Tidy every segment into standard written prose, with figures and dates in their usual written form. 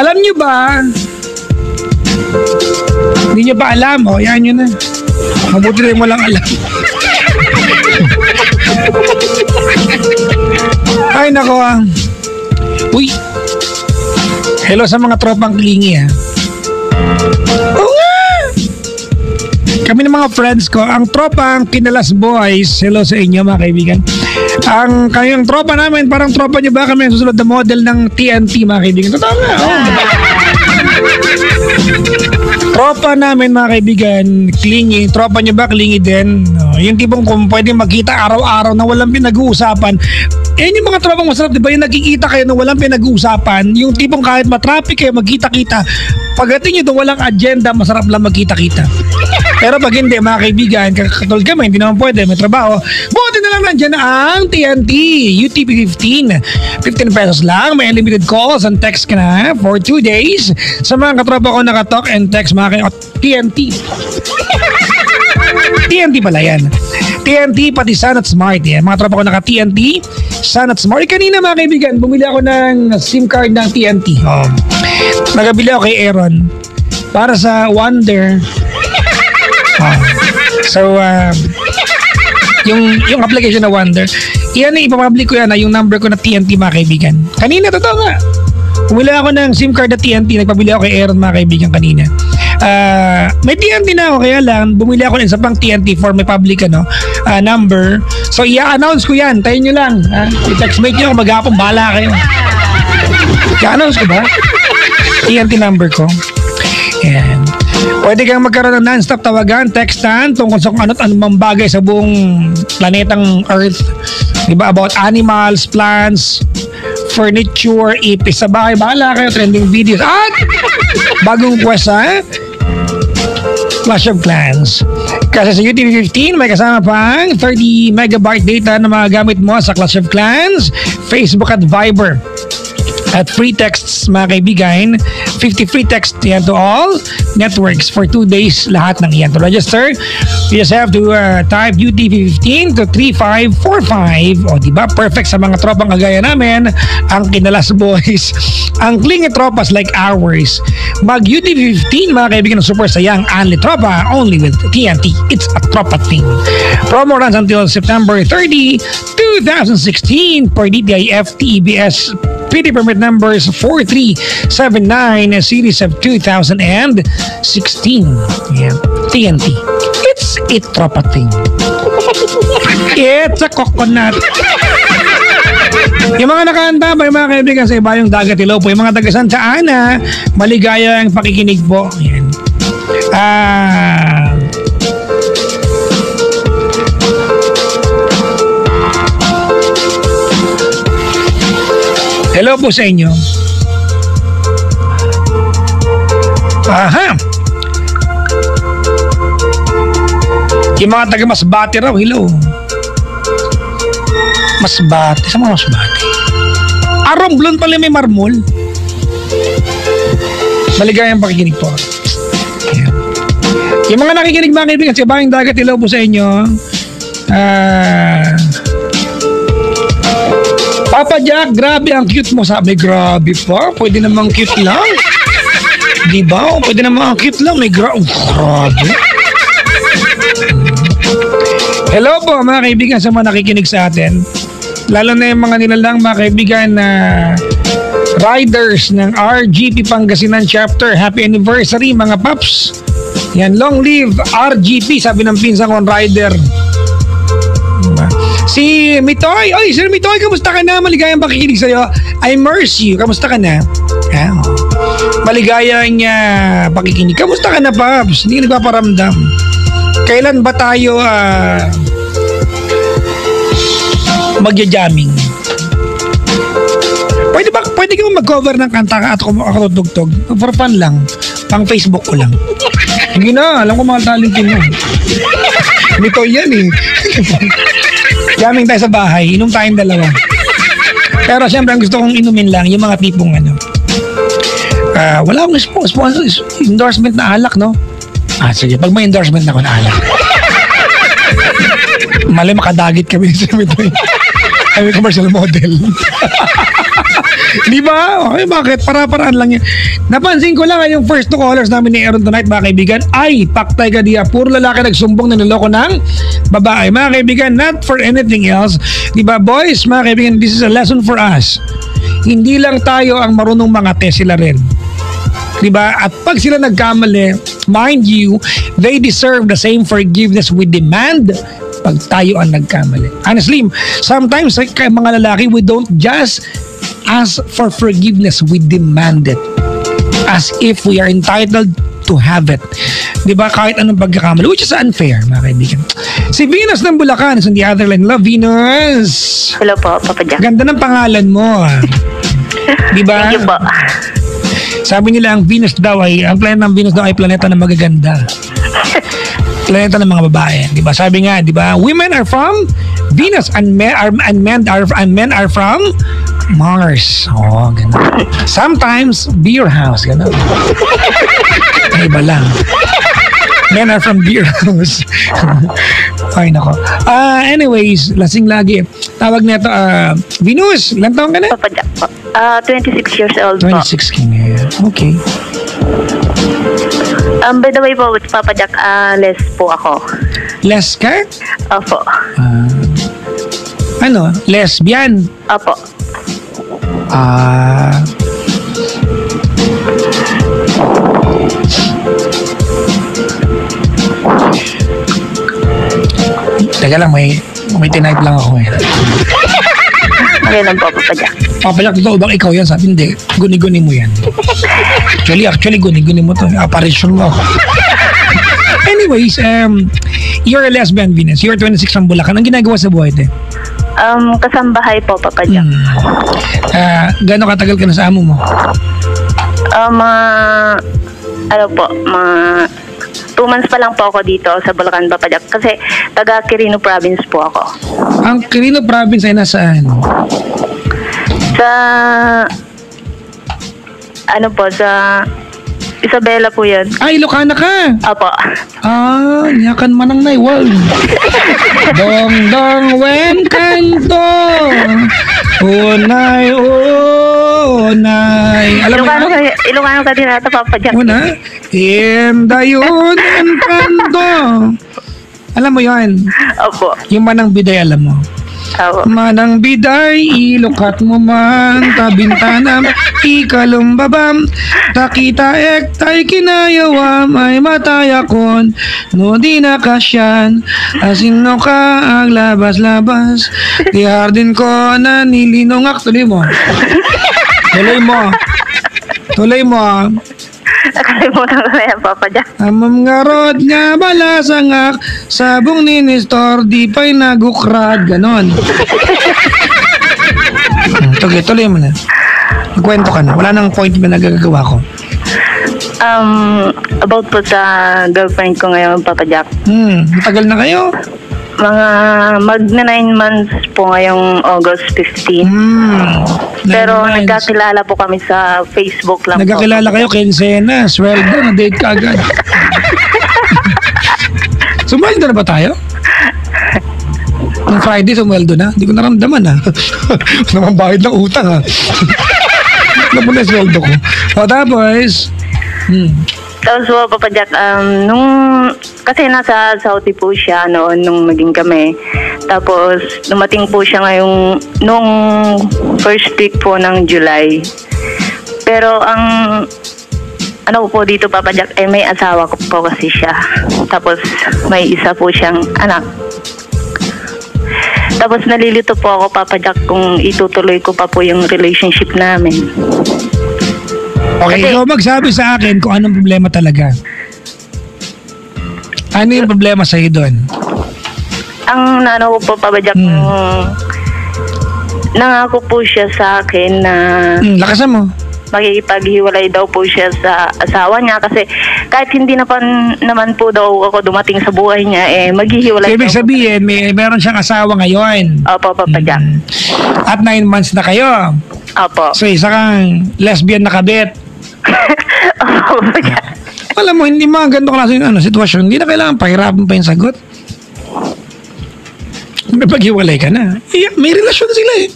Alam nyo ba? Hindi nyo pa alam, yan yun na. Mabuti rin mo lang alam. Ay, nako. Uy. Hello sa mga tropang klingi, ha. Oo nga. Kami ng mga friends ko, ang tropang Kinalas Boys, hello sa inyo mga kaibigan. Kayong tropa namin, parang tropa nyo ba kami ang susunod na model ng TNT mga kaibigan? Totoo nga, Tropa namin mga kaibigan, clingy. Tropa nyo ba clingy din? Yung tipong kung pwede magkita araw-araw na walang pinag-uusapan. Yung mga tropang masarap, di ba? Yung nagkikita kayo na walang pinag-uusapan. Yung tipong kahit matraffic kayo, magkita-kita. Pagdating nyo doon walang agenda, masarap lang magkita-kita. Pero pag hindi, mga kaibigan, katulad kami, hindi naman pwede, may trabaho. Buti na lang nandyan ang TNT, UTP 15. 15 pesos lang, may unlimited calls and text ka na for 2 days. Sa mga katropa ko nakatalk and text, mga TNT. TNT pala yan. TNT, pati Sun at Smart. Yan. Mga tropa ko naka-TNT, Sun at Smart. Kanina mga kaibigan, bumili ako ng SIM card ng TNT. Nagabili ako kay Aaron para sa Wonder. So, yung application na Wonder, yan ipapublic ko yan, yung number ko na TNT mga kaibigan. Kanina, totoo nga. Bumili ako ng SIM card na TNT, nagpabili ako kay Aaron mga kaibigan kanina. May TNT na ako, kaya lang bumili ako ng isa pang TNT for may public number. So i-announce ko yan, tayo nyo lang. I-textmate nyo, maghapon, bahala kayo. I-announce ko ba? TNT number ko. Yan. Pwede kang magkaroon ng non-stop tawagan, textan tungkol sa kung ano't anumang bagay sa buong planetang Earth. Diba? About animals, plants, furniture, ipis sa bahay. Bahala kayo, trending videos. At bagong quest, Clash of Clans. Kasi sa UTV 15, may kasama pang 30 megabyte data na magagamit mo sa Clash of Clans, Facebook at Viber. At free texts mga kaibigan, 50 free texts yan to all networks for 2 days lahat ng iyan. To register, you just have to type UTV15 to 3545. O diba, perfect sa mga tropang kagaya namin, ang Kinalas Boys, ang clingy tropas like ours. Mag UTV15 mga kaibigan ng super sayang only tropa, only with TNT. It's a tropa thing. Promo runs until September 30, 2016 per DTI FTEBS PD permit numbers 4379 series of 2016. Yeah. TNT. It's a tropa thing. It's a coconut. Yung mga nakahanda ba, yung mga kaibigan sa Ibayong Dagat, hello po. Yung mga taga Santa Ana, maligaya ang pakikinig po. Yan. Hello po sa inyo. Aha. Yung mga taga Masbate raw, hello. Masbate, sa mga Masbate. Romblon pala may marmol. Maligayang pakikinig po. Ayan. Yung mga nakikinig mga kaibigan sa Ibayong Dagat, hello po sa inyo. Papa Jack, grabe ang cute mo. Sabi, grabe pa. Pwede namang cute lang. Diba? Pwede namang cute lang. May grabe. Hello po mga kaibigan sa mga nakikinig sa atin. Lalo na yung mga nilalang mga kaibigan na riders ng RGP Pangasinan Chapter. Happy anniversary mga paps. Yan, long live RGP, sabi ng pinsan kong rider. Diba? Si Mitoy, oy, Sir Mitoy, kamusta ka na? Maligayang pakikinig sa'yo. I mercy you, kamusta ka na? Maligayang pakikinig. Kamusta ka na, Paps? Hindi ka nagpaparamdam. Kailan ba tayo magja-jamming? Pwede ka mag-cover ng kanta at ako tutugtog. For fun lang. Pang Facebook ko lang. Hindi na, alam ko mga talentin mo. Mitoy yan eh. Jamming tayo sa bahay, inom tayong dalawa. Pero siyempre, ang gusto kong inumin lang, yung mga tipong wala akong sponsor, endorsement na alak, no? Sige, pag may endorsement na ako na alak. Mali, makadagit kami sa Mitoy. Kami commercial model. Di ba? Okay, bakit? Para-paraan lang yan. Napansin ko lang yung first two callers namin ni Aaron tonight, mga kaibigan, ay paktay ka diya. Puro lalaki nagsumbong na niloko ng babae. Mga kaibigan, not for anything else. Di ba, boys? Mga kaibigan, this is a lesson for us. Hindi lang tayo ang marunong mangate, sila rin. Diba? At pag sila nagkamali, mind you, they deserve the same forgiveness we demand pag tayo ang nagkamali. Honestly, sometimes kay mga lalaki, we don't just ask for forgiveness, we demand it. As if we are entitled to have it. Diba? Kahit anong pagkakamali, which is unfair, mga kaibigan. Si Venus ng Bulacan is on the other line. Hello, Venus! Hello po, Papa Jack. Ganda ng pangalan mo. Diba? Thank you po. Sabi nila ang Venus daw ay, ang planeta ng Venus daw ay planeta na magaganda. Planeta ng mga babae, 'di ba? Sabi nga, 'di ba? Women are from Venus and men are from Mars. Oh, ganun. Sometimes beer house, ganun. Ay, iba lang. Men are from beer house. Ay, nako. Anyways, lasing lagi. Tawag nito, Venus, ilang taon ka na? Papa Jack po. 26 years old 26 po. ka na. Okay. By the way po, with Papa Jack, les po ako. Les ka? Opo. Ano? Lesbian? Opo. Teka lang, may tinype lang ako eh. Ngayon po, Papa Jack. Papalak, totoo bang ikaw yan? Sabi, hindi. Guni-guni mo yan. Actually, guni-guni mo to. Apparition mo. Anyways, you're a lesbian, Venus. You're 26 from Bulacan. Ang ginagawa sa buhay, te? Kasambahay po, Papa Jack. Gano'ng katagal ka na sa amo mo? Ano po, 2 months pa lang po ako dito sa Bulacan, Papa Jack. Kasi taga Quirino Province po ako. Ang Quirino Province ay nasaan? Sa Isabela po yan. Ay, Ilocana ka! Apo. Niyakan manang nay, wow. Dong wen kanto. Unay. Alam mo na? Ilocano ka din ata, Papa Jack. Una? Dayon en kanto. Alam mo yan? Opo. Yung manang biday, alam mo? Opo. Manang biday, ilukat mo man, tabintanam, ikalumbabam, takita ek, tay kinayawam, ay matayakon, no di na kasyan, asino ka ang labas-labas, di hardin ko na nilinongak, tuloy mo. Nakalimutan ko na yan, Papa Jack. Amam nga rod nga balasangak, sabong ninistor, di pa'y nagukrad, ganon. Tuloy mo na. Magkwento ka na. Wala nang point na nagagawa ko. About po sa girlfriend ko ngayon, Papa Jack. Matagal na kayo? Mga magna 9 months po ngayong August 15. Pero nagkakilala po kami sa Facebook lang. Nagkakilala kayo, Kensena, sweldo, na-date ka agad. Sumweldo na ba tayo? Nung Friday, sumweldo na? Hindi ko naramdaman ha. Naman bahid ng utang ha. Ano po na sweldo ko? Tapos, Tapos po, Papa Jack, kasi nasa Saudi po siya noon nung naging kami. Tapos, dumating po siya nung first week po ng July. Pero ano po dito, Papa Jack, may asawa ko po kasi siya. Tapos, may isa po siyang anak. Tapos, nalilito po ako, Papa Jack, kung itutuloy ko pa po yung relationship namin. Okay, ikaw magsabi sa akin kung anong problema talaga. Ano yung problema sa'yo doon? Ang nano ko po, Papa Jack, nangako po siya sa akin na lakasan mo. Makikipaghiwalay daw po siya sa asawa niya kasi kahit hindi naman po daw ako dumating sa buhay niya, maghihiwalay. Ibig sabihin, meron siyang asawa ngayon. Opo, Papa Jack. At 9 months na kayo. Opo. So, isa kang lesbian na kabit. Opo, Papa Jack. Alam mo, hindi mga ganito klase yung sitwasyon. Hindi na kailangan pahirapan pa yung sagot. May paghiwalay ka na. May relasyon sila eh.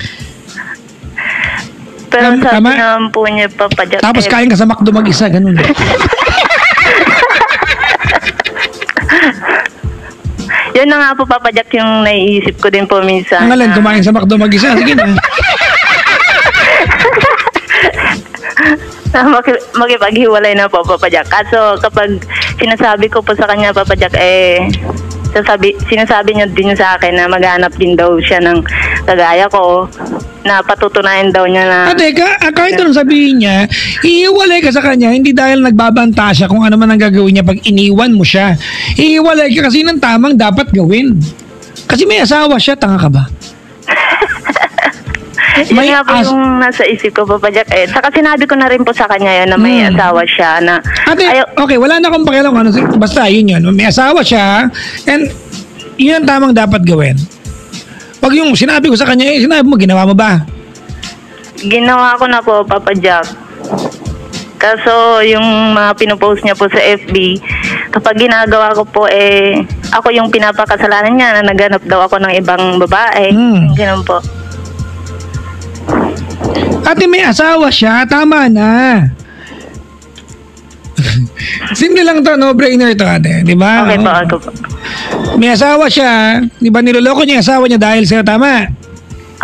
Pero sabi Tama? naman po niya, Papa Jack. Tapos kain ka sa McDo mag-isa, ganun. Yun na nga po, Papa Jack, yung naiisip ko din po minsan. Ang alin, kumain sa McDo mag-isa. Sige na. Makipaghiwalay na po, Papa Jack. Kaso kapag sinasabi ko po sa kanya, Papa Jack, sinasabi niya din sa akin na maghanap din daw siya ng kagaya ko, na patutunayan daw niya na... Teka, kahit anong sabihin niya, iiwalay ka sa kanya, hindi dahil nagbabanta siya kung ano man ang gagawin niya pag iniwan mo siya. Iiwalay ka kasi ng tamang dapat gawin. Kasi may asawa siya, tanga ka ba? Yun nga po yung nasa isip ko, Papa Jack. Saka sinabi ko na rin po sa kanya yun na may asawa siya na... Okay, wala na akong pakialam kung ano. Basta, yun. May asawa siya, and yun ang tamang dapat gawin. Pag yung sinabi ko sa kanya, sinabi mo, ginawa mo ba? Ginawa ko na po, Papa Jack. Kaso yung mga pinopost niya po sa FB, kapag ginagawa ko po, ako yung pinapakasalanan niya na naghanap daw ako ng ibang babae. Ganun po. Ate, may asawa siya, tama na. Simple lang to, no-brainer to, ate. Di ba? Okay po, ako po. May asawa siya, di ba niloloko niya yung asawa niya dahil sa'yo, tama?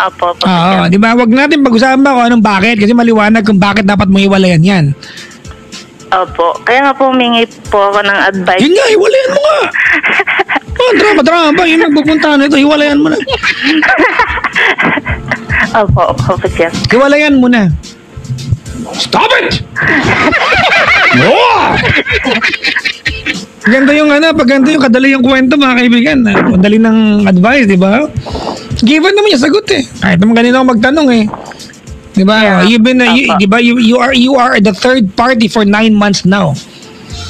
Opo, Papa Oo, Jack. di ba? Huwag natin pag-usapan ba kung anong bakit kasi maliwanag kung bakit dapat mo iwalayan yan. Opo. Kaya nga po humingi po ako ng advice. Yun nga, iwalayan mo nga. Drama. Yun ang pupuntahan nito, iwalayan mo na. Opo, Papa Jack. Iwalayan mo na. Stop it! No! Ganda yung kadali yung kwento, mga kaibigan. Kadali ng advice, di ba? Given naman yung sagot eh. Kahit naman kanina ako magtanong eh. Di ba? Yeah. Di ba? You are the third party for 9 months now.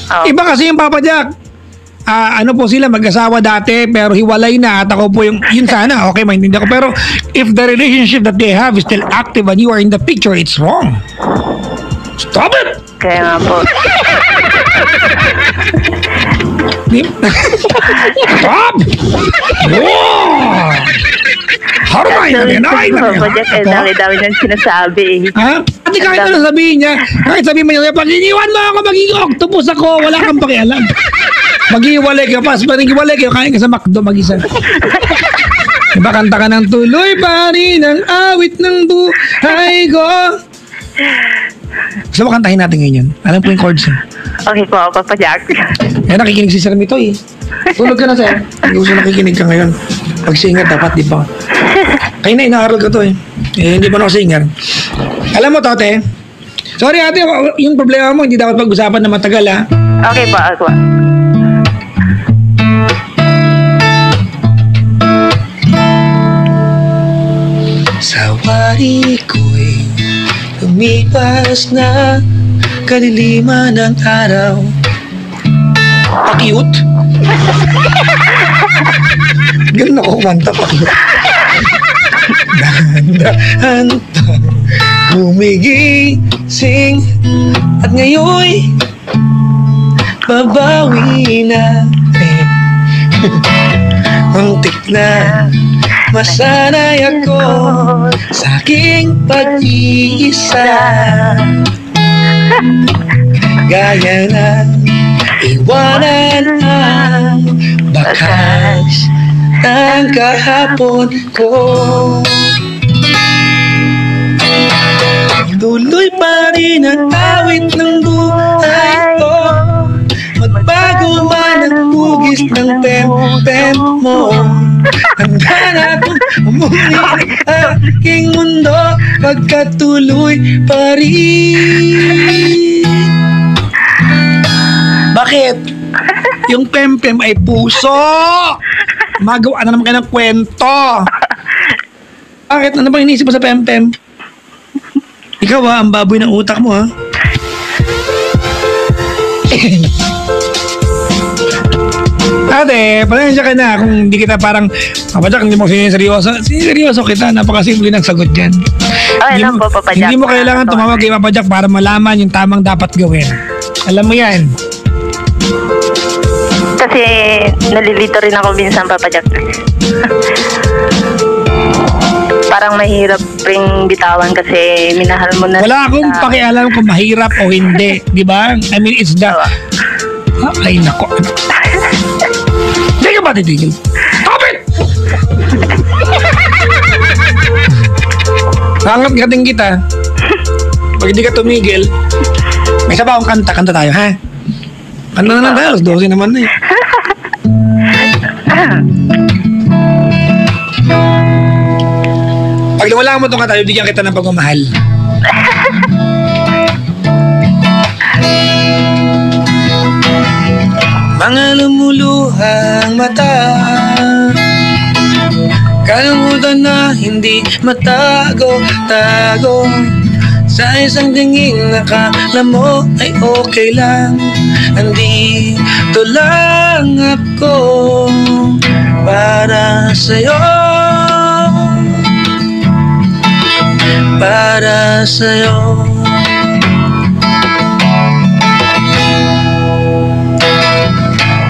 Oh. Iba kasi yung Papa Jack. Ano po sila, mag-asawa dati pero hiwalay na at ako po yun sana, okay, maintindihan ko. Pero if the relationship that they have is still active and you are in the picture, it's wrong. Stop it! Kaya nga po. Stop! Wow! Harumay na rin! Papa Jack, dami-dami nang sinasabi. Ha? At kahit ano sabihin niya, kahit sabihin mo niya, pag iniwan mo ako, magiging octopus ako, wala kang pakialam. Mag-iwalay ka pa, mag-iwalay ka, kain ka sa McDo mag-isa. Diba kanta ka ng tuloy pa rin ang awit ng buhay ko. Gusto mo kantahin natin ngayon? Alam po yung chords eh. Okay po, Papa Jack. Nakikinig si Sir Mito eh. Tulog ka na, Sir. Hindi ko nakikinig ka ngayon. Pag singer, dapat di pa. Kaya na, inaaral ko to eh. Hindi pa ako singer. Alam mo, Tote, sorry ate, yung problema mo, hindi dapat pag-usapan na matagal ha. Okay po, ako. Sa wari ko'y lumipas na kaliliman ng araw. Pakiut? Ganun ako kumanta, pakiut. Dahan-dahan pa gumigising at ngayon'y babawi na muntik na masanay ako sa aking pag-iisa. Gaya na iwanan ang bakas ng kahapon ko. Tuloy pa rin ang awit ng buhay ko. Magbago man ang hugis ng pem-pem mo. Handa na akong umuli ang aking mundo pagkatuloy pa rin. Bakit? Yung pem-pem ay puso. Magawa na naman kayo ng kwento. Bakit? Ano bang inisip mo sa pem-pem? Ikaw ang baboy ng utak mo ha. Ate, pasensya ka na kung hindi kita parang Papa Jack, hindi mo seryoso. Seryoso kita, napakasimple ng sagot dyan. Okay lang po, Papa Jack. Hindi mo kailangan tumawag kay Papa Jack para malaman yung tamang dapat gawin. Alam mo yan. Kasi nalilito rin ako minsan, Papa Jack. parang mahirap ring bitawan kasi minahal mo na. Wala akong pakialam kung mahirap o hindi. Di ba? I mean, it's the... Ay, nako. Hindi ka ba titigil? Stop it! Nangat-ngating kita. Pag hindi ka tumigil, may isa pa akong kanta. Kanta tayo, ha? Ano na tayo? 12 naman na eh. Pag nawala mo itong kanta, bibigyan kita ng pagmamahal. Mga lumuluhang mata, kalimutan na hindi matago-tago. Sa isang tingin nakala mo ay okay lang. Andito lang ako para sa'yo, para sa'yo.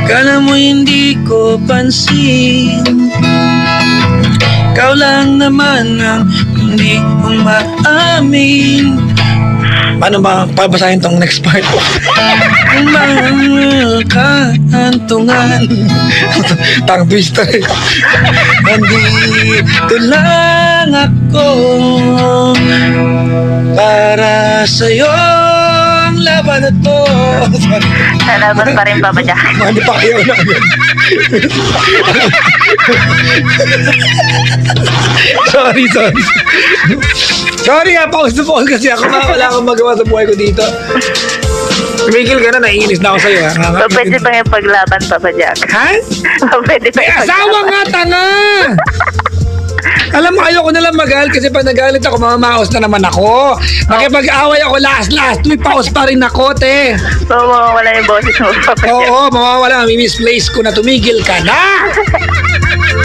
Kala mo hindi ko pansin, ikaw lang naman ang hindi mong maamin. Paano ba pabasahin tong next part? Mahal ka hantungan. Tang twister eh. Nandito lang ako para sa'yo. Ang laban na to. Lalaban pa rin, Papa Jack. Hindi pa kayo na agad. Sorry. Sorry nga, pause to pause kasi ako wala akong magawa sa buhay ko dito. Tumigil ka na, naiinis na ako sa'yo. So, pwede ba yung paglaban, Papa Jack? Ha? Pwede ba May yung asawa nga, tanga! Alam mo, ayoko na lang magalit kasi pag nagalit ako, mamamaos na naman ako. Makipag-away ako last week, paos pa rin ako, te. So, mawawala yung boses mo, Papa Jack. Oo, mawawala. Misplace ko na, tumigil ka na.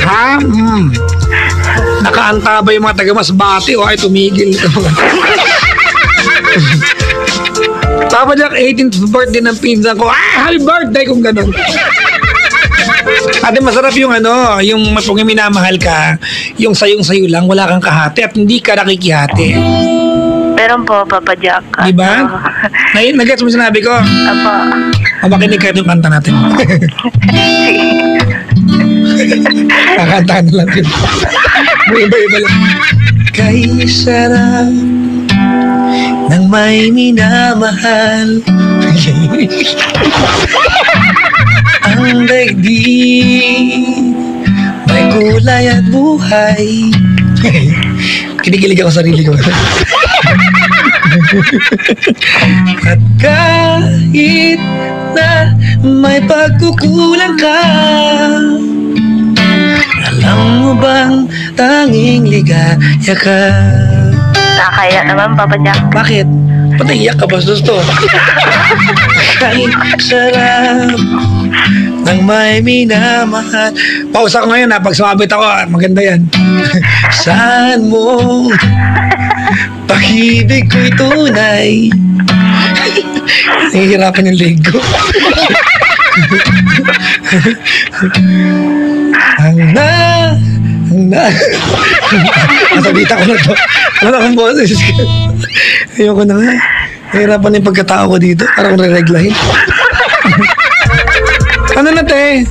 Ha? Nakaanta ba yung mga taga-Masbate o ay tumigil? Papa Jack, 18th birthday ng pinsan ko. Happy birthday kung ganun. Ate, masarap yung yung kung minamahal ka, yung sayong-sayo lang, wala kang kahati at hindi ka nakikihati. Meron po, Papa Jack. Diba? Nag-gets mo sinabi ko? Apo. Makinig ka yung kanta natin. Kakantahan na lang yun. May iba-iba lang. Kay sarap ng may minamahal. Ang daigdig may kulay at buhay. Kinikilig ako sa sarili ko. At kahit na may pagkukulang ka, alam mo bang tanging ligaya ka? Nakakaya naman, Papa Jack. Bakit? Ba't naiyak ka, bastos to? Kahit sarap ng may minamahal. Pausa ko ngayon ha, pag sumabit ako, maganda yan. Saan mo pag-ibig ko'y tunay? Nahihirapan yung leg ko. Nasabita ko na to. Ano akong boses? Ayoko na nga. Nahihirapan yung pagkatao ko dito. Parang re-reglahin. Ano na, te?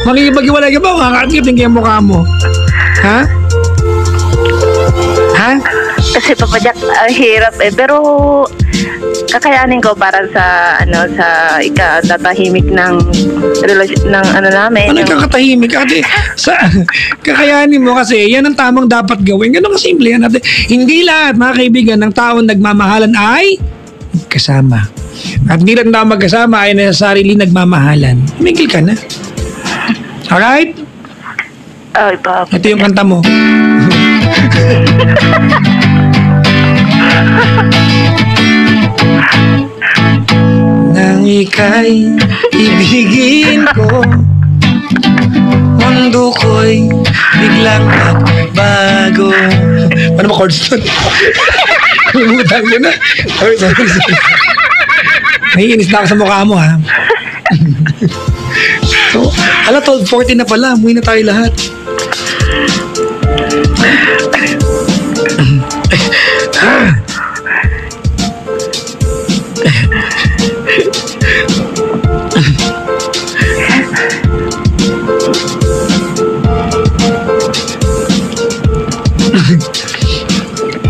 Makikipag-iwalay ka ba o kakakipin kaya mukha mo? Ha? Ha? Kasi, Papa Jack, hirap eh. Pero kakayanin ko para sa tatahimik ng relasyon ng namin. Ano kakatahimik? Ate, kakayanin mo kasi yan ang tamang dapat gawin. Ganun kasimple yan, ate. Hindi lahat, mga kaibigan, ng taong nagmamahalan ay kasama. At hindi lang na magkasama ay nasa sarili nagmamahalan. Migil ka na. Alright? Ay, Papa. Ito yung kanta mo. Nang ika'y ibigin ko, mundo ko'y biglang nagbago. Paano ba chords doon? Lumutang ko na. Sorry. Naiinis na ako sa mukha mo, ha? So, 12:40 na pala. Umuwi na tayo lahat.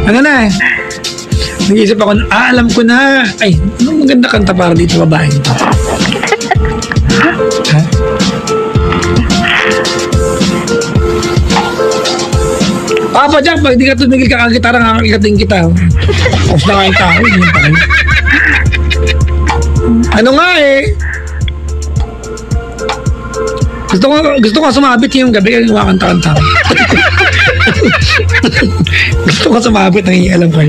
Ano na? Nag-iisip ako, alam ko na. Ay, anong maganda kanta para dito babae ito? Ha? Papa Jack, pag di ka tumigil ka kagitara, kakakikating kita. Off na nga yung tao. Yun pa rin. Ano nga eh? Gusto ko sumabit yung gabi kaya kumakanta-kanta. Gusto ko sumabit, nangingialam ko.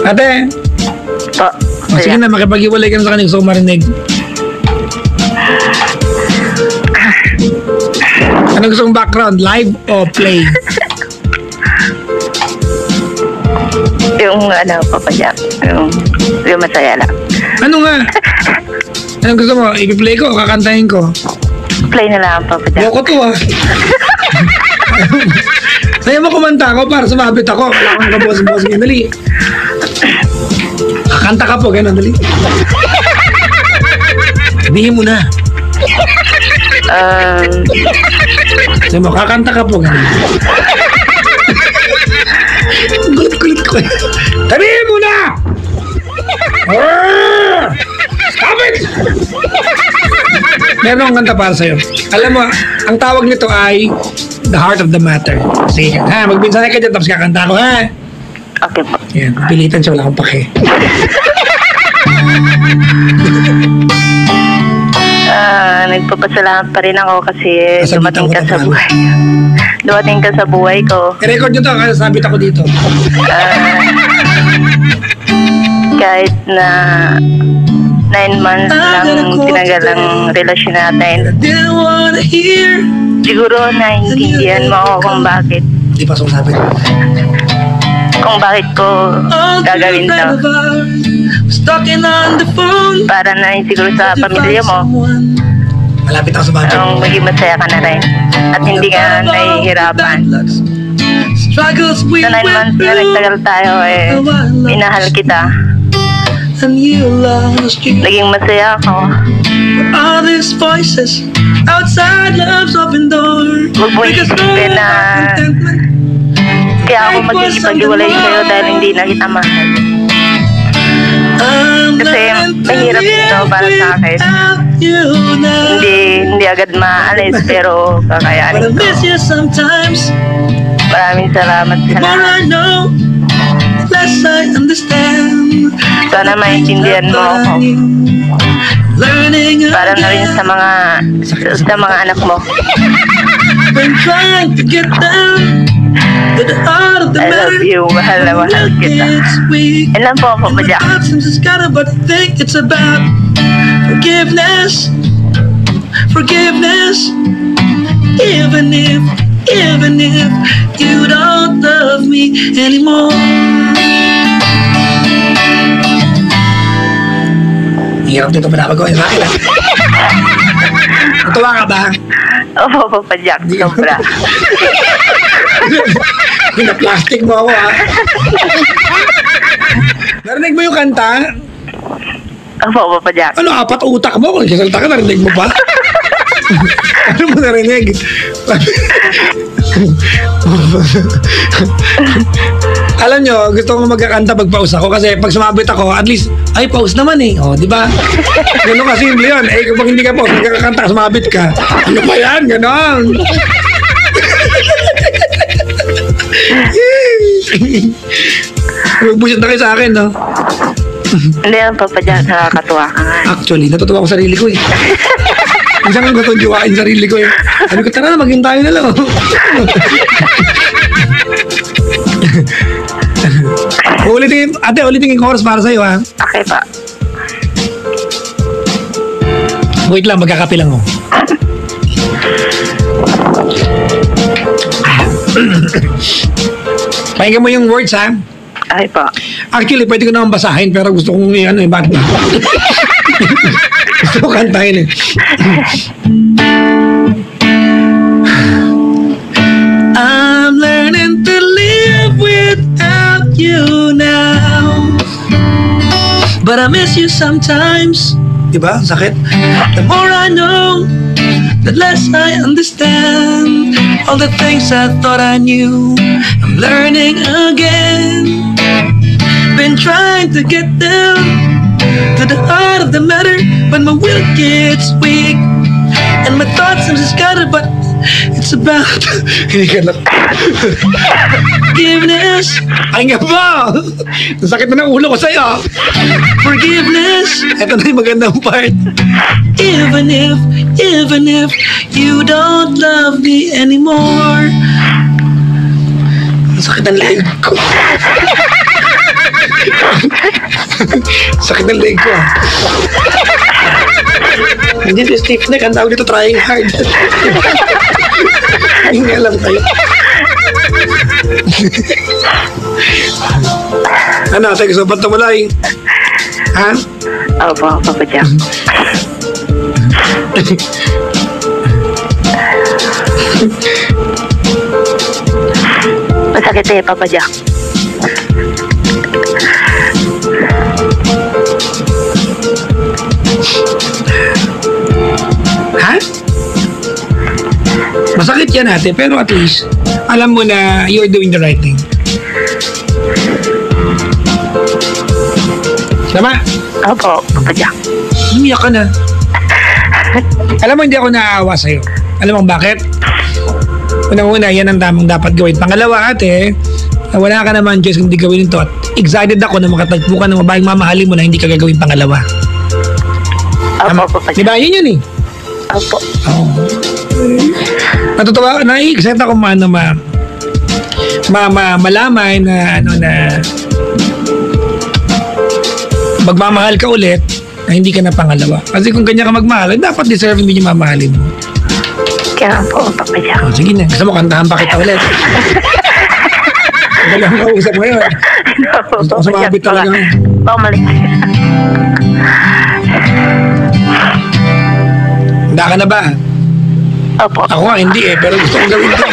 Ate. Po. Sige na, makipag-iwalay ka na sa kanya. Gusto ko marinig. Ano gusto kong background? Live o play? Yung Papa Jack. Yung masaya lang. Ano nga? Anong gusto mo? Ipi-play ko o kakantahin ko? Play na lang, Papa Jack. Loko to ah. Sa'yo mo kumanta ako para sumabit ako. Wala kang kabos-bos ngayon. Dali. Kakanta ka po, gano'n. Dali. Sabihin mo na. Sa'yo mo, kakanta ka po, gano'n. Gulit-gulit ko. Sabihin mo na! Stop it! Meron akong kanta para sa'yo. Alam mo, ang tawag nito ay The Heart of the Matter. Sige, ha? Magbinsanay ka dyan tapos kakanta ko, ha? Okay po. Yan, pilitan siya, wala akong pake. Nagpapasalamat pa rin ako kasi Nasabitan dumating ko ka na sa pala. buhay. Dumating ka sa buhay ko. I-record nyo to, kasi sabit ako dito. Kahit na 9 months lang tinagal ang relasyon natin. Didn't wanna hear. Siguro naiintindihan mo ako kung bakit. Di pa sumasabit. Kung bakit ko gagawin to. Talking on the phone. Para na rin siguro sa pamilya mo. Malapit ako sumabit. Ang maging masaya ka na rin. At hindi ka nahihirapan. Sa 9 months na nagtagal tayo minahal kita. Naging masaya ako. All these voices outside love's open door. Huwag mo isipin na kaya ako magkikipag-iwalay sa'yo dahil hindi na kita mahal. Kasi mahirap ito para sa akin. Hindi agad maalis pero kakayanin ko. Maraming salamat sa lahat. Sana maintindihan mo ako. Para na rin sa mga anak mo. I love you. Mahal na mahal kita. Yan lang po, Papa Jack. Forgiveness, even if you don't love me anymore. Hirap dito pinapagawa sa akin. Natuwa ka ba? Oo, Papa Jack. Sobra. Pina-plastic mo ako, ha? Narinig mo yung kanta? Oo, Papa Jack. Ano, apat utak mo? Kung kasalta ka, narinig mo pa? Ano mo narinig? Alam nyo, gusto ko magkakanta pag pause ako kasi pag sumabit ako, at least, ay, pause naman eh. O, di ba? Ganun ka simple yun. Eh, kapag hindi ka pause, magkakanta, sumabit ka. Ano ba yan? Ganon. Magbusit na kayo sa akin, no? Hindi yan, Papa Jack. Nakakatuwa ka nga. Actually, natutuwa ko sarili ko eh. Minsan ko gusto juwain sarili ko eh. Sabi ko, tara na, maging tayo na lang. Ulitin yung chorus para sa'yo, ha? Okay pa. Wait lang, magkakape lang ako. Pakinggan mo yung words, ha? Okay pa. Actually, pwede ko naman basahin, pero gusto kong bakit ba? Gusto ko kantahin eh. to live without you now. But I miss you sometimes. Diba? Sakit. The more I know, the less I understand. All the things I thought I knew, I'm learning again. Been trying to get down to the heart of the matter, but my will gets weak and my thoughts seem scattered, but it's about forgiveness. Ay nga ba? Sakit na ng ulo ko sa'yo. Forgiveness. Ito na yung magandang part. Even if you don't love me anymore. Ang sakit ng leg ko. Sakit ng leg ko. Hindi ito stiff neck. Ang tawag dito trying hard. Hindi alam kayo. Ano, tayo gusto ba't tumulay? Ha? Opo, Papa Jack. Masakit eh, Papa Jack. Ha? Masakit yan ate, pero at least, alam mo na you're doing the right thing. Tama? Opo, Papa Jack. Umiyak ka na. Alam mo, hindi ako naaawa sa'yo. Alam mo bakit? Unang-una, yan ang tamang dapat gawin. Pangalawa, ate, wala ka naman Diyos kung hindi gawin ito. At excited ako na makatagpo ka ng babaeng mamahalin mo na hindi ka gagawin pangalawa. Opo, Papa Jack. Diba, yun yun eh. Opo. Oo. Natutuwa, na-excite ako malaman na magmamahal ka ulit na hindi ka na pangalawa. Kasi kung ganyan ka magmahal, dapat deserving din yung mamahalin mo. Kaya po, Papa Jack. Oh, sige na. Gusto mo, kantahan pa kita ulit. Dali ang kausap mo yun. Gusto ko sumabit talaga. Bumalik. Handa ka na ba? Opo. Ako nga, hindi eh. Pero gusto kong gawin ito.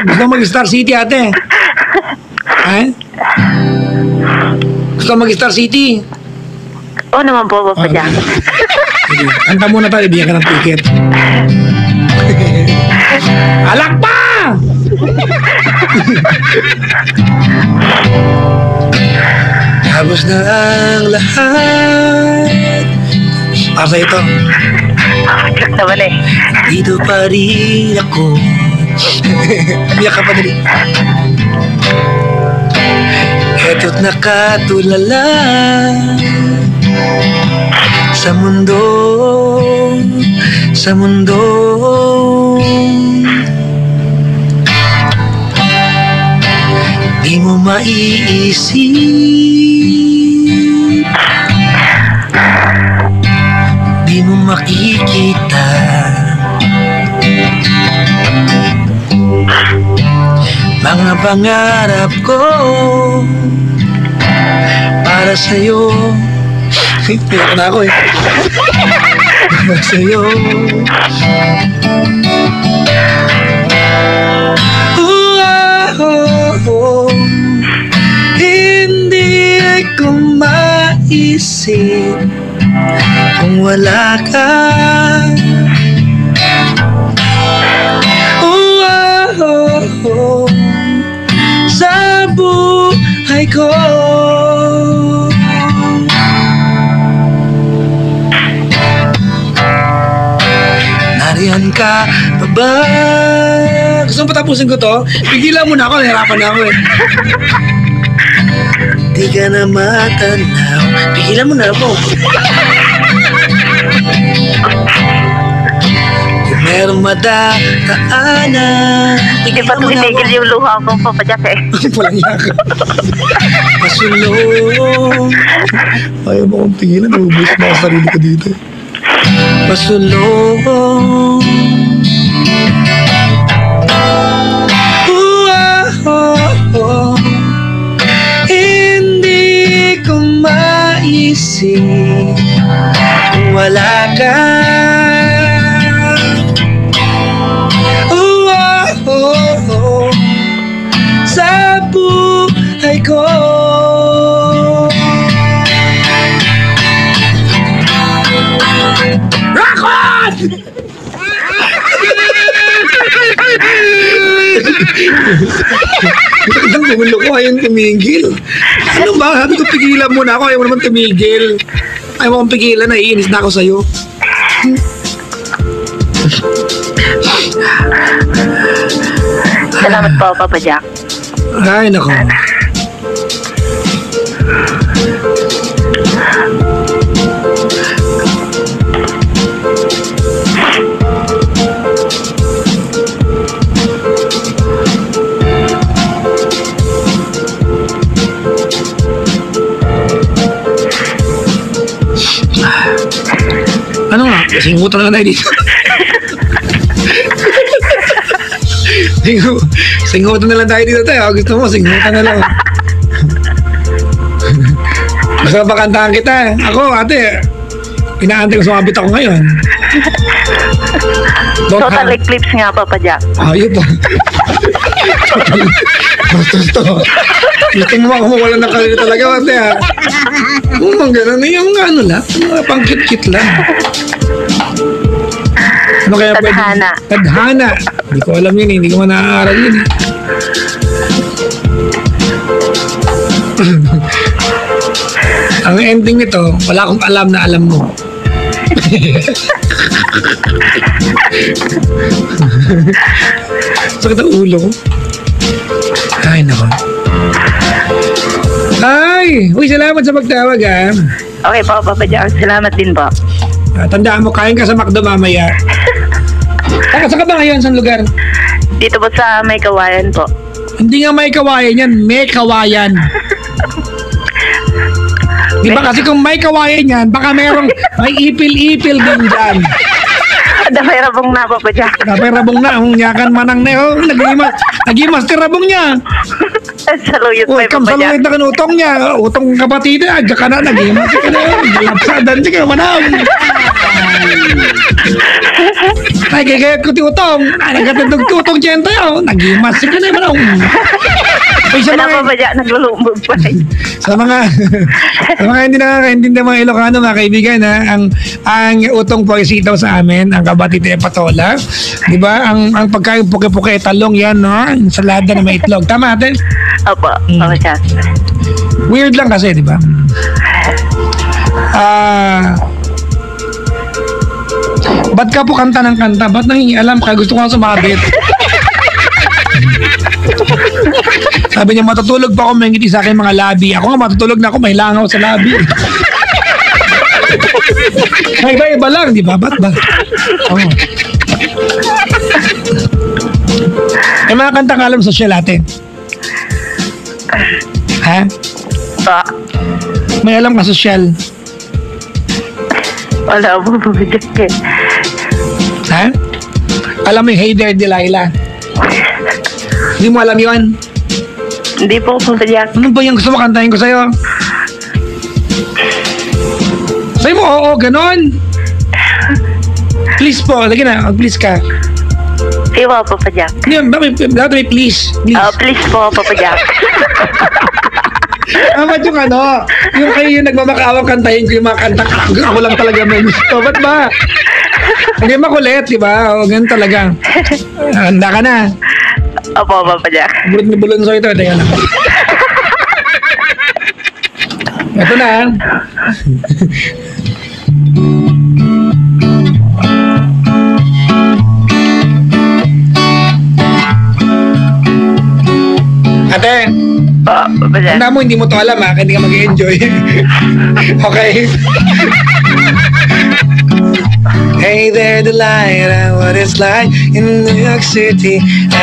Gusto mo mag-Star City, ate? Ha? Gusto mo mag-Star City? Oo naman po, Papa Jack. Sige, kanta muna tayo, bigyan ka ng ticket. Alak pa! Tapos na ang lahat. Para sa ito. Papa Jack naman eh. Dito pa rin ako. Biyak ka pa dali. Eto't nakatulala sa mundo, sa mundo. Di mo maiisip, di mo makikita mga pangarap ko para sa'yo. Biyak na ako eh. Para sa'yo. Hindi ko maisip kung wala ka. Sa buhay ko. Nariyan ka pa ba? Gusto mo patapusin ko to? Pigilan mo na ako, nahirapan na ako eh. Di ka na matanaw. Pigilan mo na ako. Kung merong madaanan, Hindi pa tumitigil yung luha ko, Papa Jack eh. Walang yaka. pasulong, Ayaw mo kong pigilan, nabubus mo ang sarili ko dito. pasulong. Hindi ko maisip kung wala ka. buhay ko. Rock on! Ang gulo ko, ayaw tumigil. Ano ba? Sabi ko, pigilan mo na ako. Ayaw mo naman tumigil. Ayaw mo akong pigilan. Naiinis na ako sa'yo. Salamat po, Papa Jack. Ay, nako. Ano nga? Singutan na tayo dito. Singutan na lang tayo dito tayo. Gusto mo, singutan na lang. Basta ba kantahan kita? Ako, ate, inaantay ko sumabit ako ngayon. Total eclipse nga, Papa Jack. Ayun pa. Gusto. Gusto mo ako wala ng kalina talaga, ate, ha? Ang gano'n, yung ano lang, pang cute-cute lang. Ano kaya Tadhana. Tadhana. Hindi ko alam yun, hindi ko man naaaral yun. Ang ending nito, wala akong alam na alam mo. Sakit ang ulo ko. Ay, nako. Ay! Uy, salamat sa pagtawag, ha? Okay po, Papa Jack. Salamat din po. Tandaan mo, kain ka sa McDo mamaya. Saan ka ba ngayon? Saan lugar? Dito po sa May Kawayan po. Hindi nga may kawayan yan, may kawayan. Di ba kasi kung may kawayan yan, baka may ipil-ipil din dyan. Damay rabong na, Papa Jack. Kapay rabong na, kung yakan manang na, oh, nag-i-master rabong niya. Saluyot Oh, pa, kam Papa sa Jack. luwit na kanutong niya, utong kapatid na, dyan ka na, nag-i-master ka na, galapsadan siya ka manang. Ay, kaya ko ti utong, nagkatindog tutong dyan tayo, nag-i-master ka na, manang. Ay, sa Wala, mga, Papa Jack, naglulumbog pa. sa mga hindi nakakaintindi mga Ilocano, mga kaibigan, ha, ang utong po ay sitaw sa amin, ang kabatid ay patola, di ba? Ang pagkain puke-puke talong yan, no? Ensalada na may itlog. Tama natin? Opo, Papa Jack. Weird lang kasi, di ba? Ba't ka po kanta ng kanta? Ba't nangingialam ka? Gusto ko nga sumabit. Sabi niya, matutulog pa ako, may ngiti sa akin mga labi. Ako nga, matutulog na ako, may langaw sa labi. May iba-iba lang, di ba? Ba't ba? Oh. May mga kantang alam social natin. Ha? Pa. May alam ka social. Wala po, Papa Jack. Ha? Alam mo yung Hey There, Delilah? Hindi mo alam yun? Hindi po, Papa Jack. Ano ba yung gusto mo kantahin ko sa'yo? Sabi mo, oo, ganon. Please po, lagi na, please ka. Sige po, Papa Jack. Hindi, dapat may please. Please. Please po, Papa Jack. Ba't yung ano, yung kayo yung nagmamakawang kantahin ko yung mga kantang ako lang talaga may gusto. Ba't ba? Hindi makulit, di ba? O, ganun talaga. Handa ka na. Opo, Papa Jack. Bulot na bulon so ito. Teka lang. Ito na. Ate, Papa Jack. tanda mo, hindi mo to alam ha, hindi ka mag-enjoy. Okay? Hey there, Delilah, what it's like in New York City.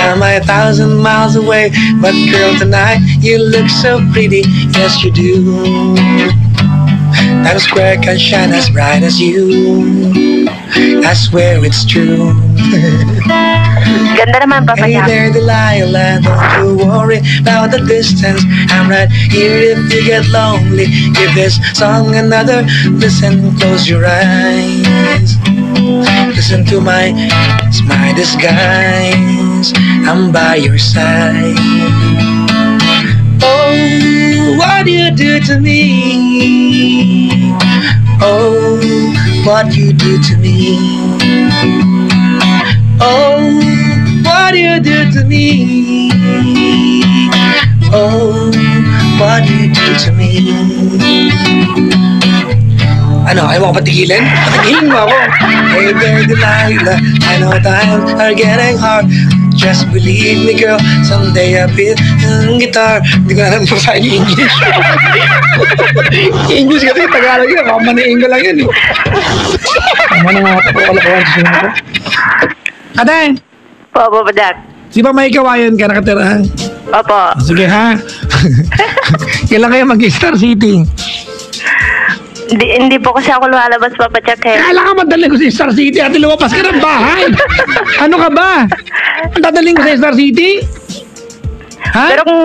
Am I 1,000 miles away? But girl, tonight you look so pretty. Yes, you do. Times Square can shine as bright as you. I swear it's true. Ganda naman, Papa Hey Jack. there, Delilah, don't you worry about the distance. I'm right here if you get lonely. Give this song another listen, close your eyes. Listen to it's my disguise. I'm by your side. Oh, you do to me. Oh, what you do to me. Oh, what you do to me. Oh, what you do to me. Ano, ayaw mo ko patigilin? Patigilin mo ako. Hey there, Delilah, I know times are getting hard. Just believe me, girl, someday I'll be ng guitar. Hindi ko na alam kung saan yung English. English kasi, Tagalog yun. Baka maniinggo lang yun eh. Tama na nga po, kalakuhan sa sunod ko. Adan, Po, Papa Jack. di ba may kawayan ka nakatira? Opo. Sige ha. Kailan kayo mag-Star City? Hindi po kasi ako lumalabas, Papa Jack. Kala ka madaling ko sa Star City at lumapas ka ng bahay. Ano ka ba? Dadaling ko sa Star City? Ha? Pero kung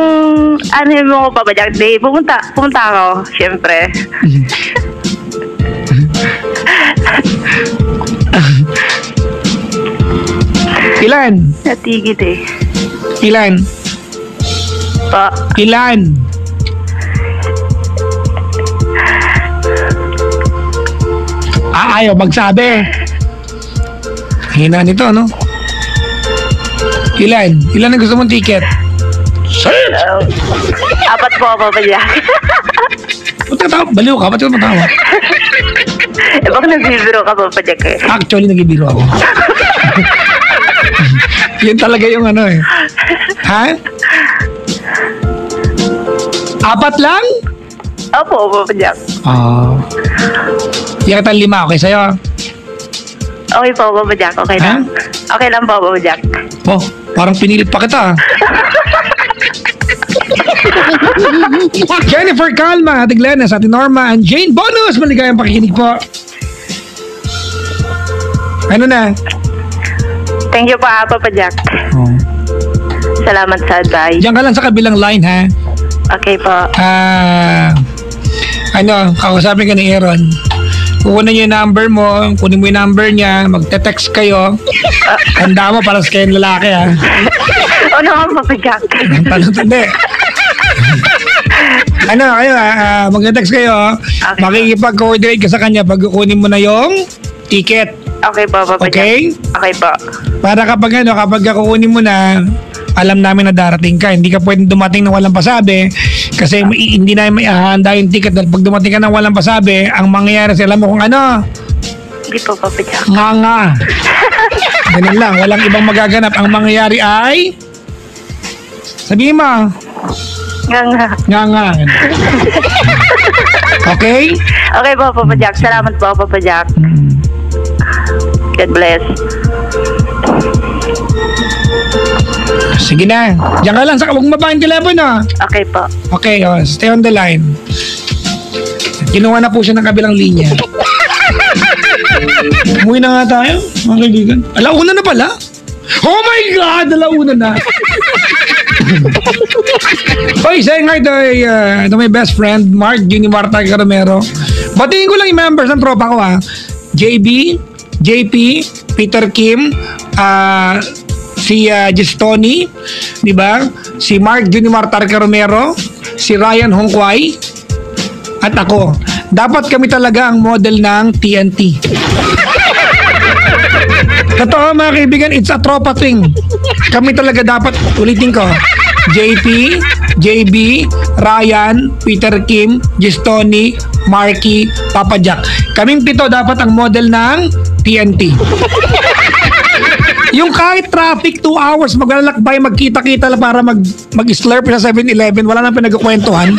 ano mo ko, Papa Jack, di, pumunta ako, syempre. Ilan? Natigit eh. Ilan? Po. Ilan? Ayaw magsabi. Hina nito, no? Ilan? Ilan ang gusto mong ticket? Apat po, Papa Jack. Ba't ka tawa? Baliw ka? Ba't ka matawa? Baka nagbibiro ka, Papa Jack eh. Actually, nagibiro ako. Yun talaga yung ano eh. Ha? Apat lang? Opo, Papa Jack. Yung kita 5, okay sa'yo? Okay po, Papa Jack. Okay lang. Okay lang po, Papa Jack. Oh, parang pinilit pa kita. Jennifer Calma, Ate Glenna, sa Ate Norma, and Jane Bonus. Maligayang pakikinig po. Ano na? Thank you po, Papa Jack. Oh. Salamat sa advice. Diyan ka lang sa kabilang line, ha? Okay po. Kausapin ka ni Aaron. Kukunin niyo yung number mo, kunin mo yung number niya, magte-text kayo. Tanda mo para sa kayong lalaki, ha? Oo naman, Papa Jack. Hindi. Kayo, magte-text kayo. Okay. Makikipag-coordinate ka sa kanya pag kunin mo na yung ticket. Okay po, Papa Okay? Jack. Okay po. Para kapag kukunin mo na, alam namin na darating ka. Hindi ka pwedeng dumating ng walang pasabi kasi hindi na may ahanda yung ticket dahil pag dumating ka ng walang pasabi, ang mangyayari sa alam mo kung ano? Hindi po, Papa Jack. Nga. Ganun lang. Walang ibang magaganap. Ang mangyayari ay sabihin mo. Nga. Okay? Okay po, Papa Jack. Salamat po, Papa Jack. God bless. Sige na. Diyan ka lang. Huwag mababa yung telepono. Okay po. Okay, stay on the line. Kinuha na po siya ng kabilang linya. Umuwi na nga tayo, mga kaibigan. Alauna na pala. Oh my God! Alauna na. Oy, sayang nga ito my best friend, Mark Junimar Romero. Batiin ko lang yung members ng tropa ko, ha. JB, JP, Peter Kim, si Gistoni, di ba? Si Mark Junimar Romero, si Ryan Hongkway, at ako. Dapat kami talaga ang model ng TNT. Totoo mga kaibigan, it's a tropa thing. Kami talaga dapat, ulitin ko, JP, JB, Ryan, Peter Kim, Gistoni, Marky, Papa Jack. Kaming 7 dapat ang model ng TNT. Yung kahit traffic 2 hours maglalakbay, magkita-kita lang para mag-slurp sa 7-Eleven, wala nang pinagkukwentuhan.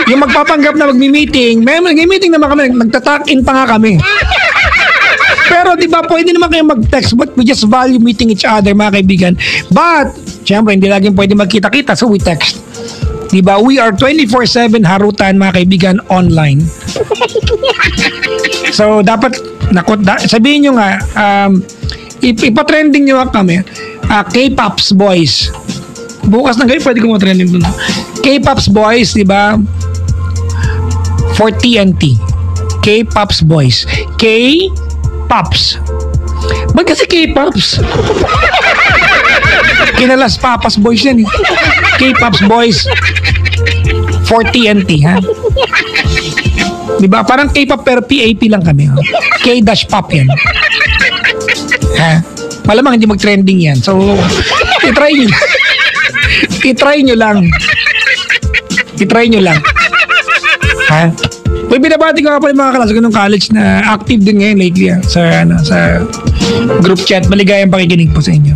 Yung magpapanggap na magmi-meeting, nag-meeting naman kami, nagtatak-in pa nga kami. Pero di ba pwede naman kayo mag-text, but we just value meeting each other, mga kaibigan. But syempre hindi laging pwede magkita-kita, so we text. Di ba? We are 24/7 harutan, mga kaibigan, online. So dapat sabihin nyo nga, ipatrending nyo kami, K-Pops Boys. Bukas na kayo pwede ko matrending dun. K-Pops Boys, di ba? For TNT. K-Pops Boys. K-Pops. Ba't kasi K-Pops? Kinalas Papas Boys yan eh. K-Pops Boys for TNT, ha? Diba? Parang K-pop pero PAP lang kami. Ha? K-pop yan. Ha? Malamang hindi mag-trending yan. So, i-try nyo. I-try nyo lang. I-try nyo lang. Ha? Uy, binabati ko nga pala yung mga kalas ko nung college na active din ngayon lately sa group chat. Maligayang pakikinig po sa inyo.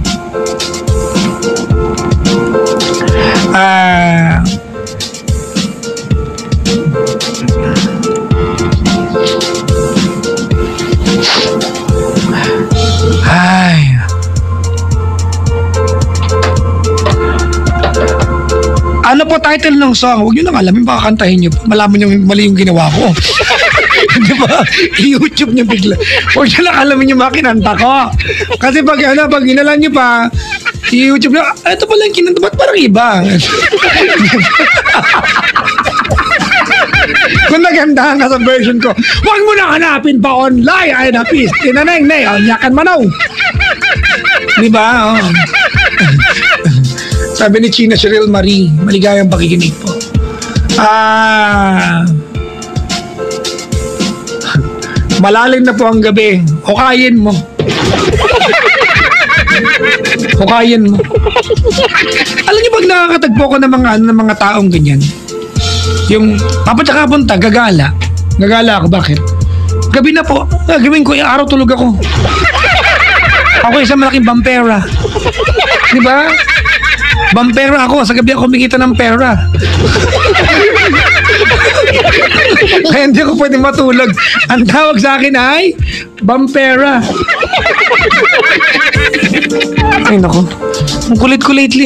Ano po title ng song? Huwag nyo nang alamin, baka kantahin nyo po. Malaman nyo mali yung ginawa ko. Di ba? I-YouTube nyo bigla. Huwag nyo lang alamin yung mga kinanta ko. Kasi pag ginalan nyo pa, i-YouTube nyo, ito pala yung kinanta, ba't parang iba? Kung nagandahan ka sa version ko, huwag mo na hanapin pa online. Ay, napis. Tinanay, nyakan manaw. Di ba? Oh. Sabi ni China Cheryl Marie, maligayang pakikinig po. Malalim na po ang gabi. Hukayin mo. Hukayin mo. Alam niyo pag nakakatagpo ko ng mga taong ganyan, yung papatsaka punta, gagala. Gagala ako, bakit? Gabi na po. Gawin ko, araw tulog ako. Ako isang malaking bampera. Di ba? Bampera ako, sa gabi ako kumikita ng pera. Kaya hindi ako pwede matulog. Ang tawag sa akin ay bampera. Ay nako, ang kulit ko lately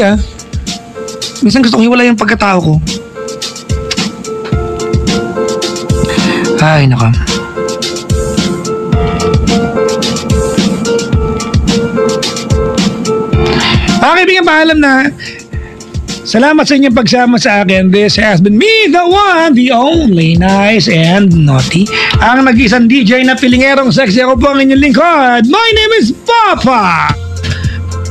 minsan gusto kong hiwala yung pagkatao ko. Ay nako. Mga kaibigan, paalam na. Salamat sa inyong pagsama sa akin. This has been me, the one, the only, nice and naughty. Ang nag-isang DJ na pilingerong sexy. Ako po ang inyong lingkod. My name is Papa.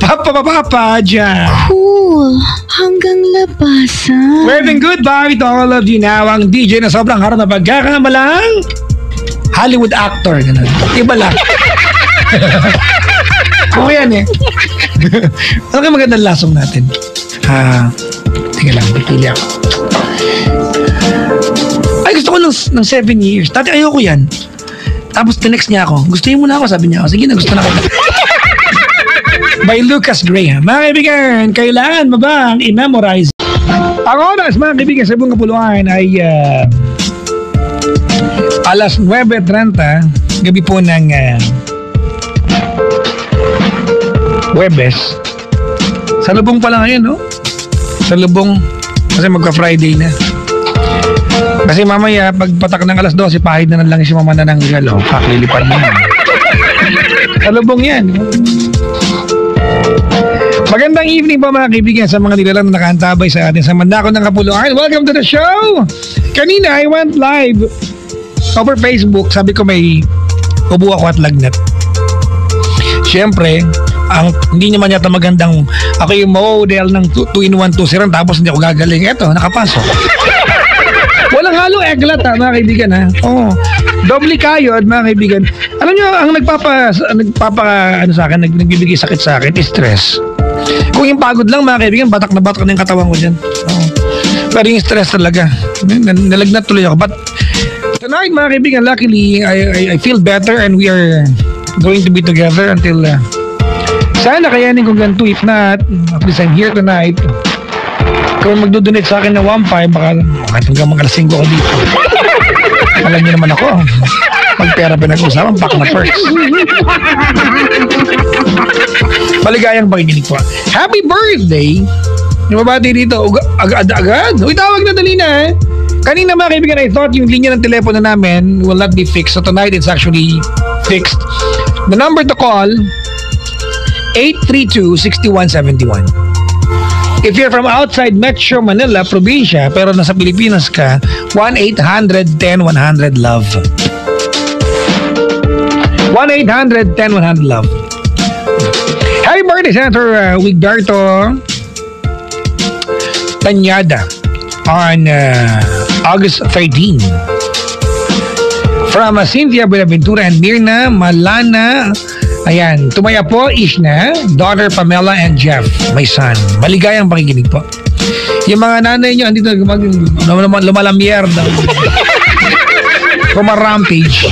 Papa dyan. Cool. Hanggang labasan. Waving goodbye to all of you now. Ang DJ na sobrang harap na pagkakamalang Hollywood actor. Ganun. Iba lang. Kung yan ano kayo magandang lasong natin? Tingnan lang, pipili ako. Ay, gusto ko ng 7 years. Dati ayoko yan. Tapos tinext niya ako. Gusto niyo muna ako, sabi niya ako. Sige na, gusto na ako. By Lucas Graham. Mga kaibigan, kailangan mo bang i-memorize? Ang oras, mga kaibigan, sa buong kapuluan ay alas 9:30 gabi po ng Huwebes. Sa lubong pa lang ngayon, no? Sa lubong. Kasi magka-Friday na. Kasi mamaya, pagpatak ng alas 12, pahid na lang si mama na ng regalo. Paklilipad na yan. Sa lubong yan. Magandang evening po mga kaibigan sa mga nilalang na nakaantabay sa atin sa Mandako ng Kapuluan. Welcome to the show! Kanina, I went live over Facebook. Sabi ko may ubo ako at lagnat. Siyempre, hindi naman yata magandang ako yung model ng 2-in-1 2-0 tapos hindi ako gagaling. Eto, nakapasok. Walang halong eglat mga kaibigan doble kayod mga kaibigan. Alam nyo, ang nagpapa sa akin, nagbibigay sakit sa akin is stress. Kung yung pagod lang mga kaibigan, batak na yung katawan ko dyan. Pero yung stress talaga, nalagnat tuloy ako. But tonight mga kaibigan, luckily I feel better and we are going to be together until sana kayanin ko ganito. If not, at least I'm here tonight. Kung magdodonate sa akin ng 1.5, baka hanggang mga alas 5 ako dito. Alam niyo naman ako, pag pera pinag-usapan, pack na perks. Maligayang pakikinig po. Happy birthday! Nababati dito, agad. Uy, tawag na, dali na Kanina mga kaibigan, I thought yung linya ng telepono namin will not be fixed. So tonight, it's actually fixed. The number to call, 832-6171. If you're from outside Metro Manila, probinsya, pero nasa Pilipinas ka, 1-800-10-100-LOVE. 1-800-10-100-LOVE. Happy birthday, Senator Wigberto Tanyada. on August 13. From Cynthia Buenaventura and Mirna Malana. Ayan, tumaya po, Ishna, daughter Pamela and Jeff, my son. Maligayang pakikinig po. Yung mga nanay nyo, andito lumalamyer daw. Kumarampage.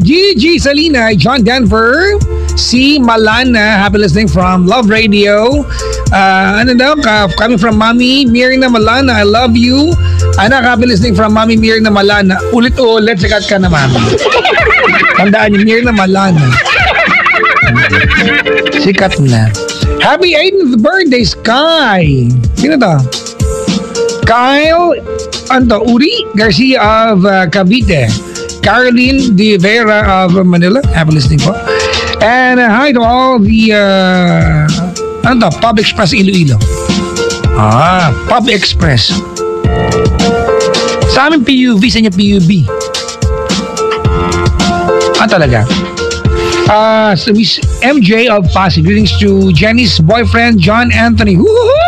Gigi Salina, John Denver, C. Malana, happy listening from Love Radio. Coming from Mami Mirna Malana, I love you. Anak, happy listening from Mami Mirna Malana. Ulit-ulit, sikat ka na, Mami. Tandaan niyo, Mirna Malana. Sikat na. Happy 18th birthday, Sky. Sino to? Kyle Uri Garcia of Cavite. Caroline De Vera of Manila. Happy listening po. And hi to all the Pub Express Iloilo. Pub Express. Sa amin PUV, sa inyo PUB. Talaga. So Miss MJ of Pasig. Greetings to Jenny's boyfriend, John Anthony. Woohoo!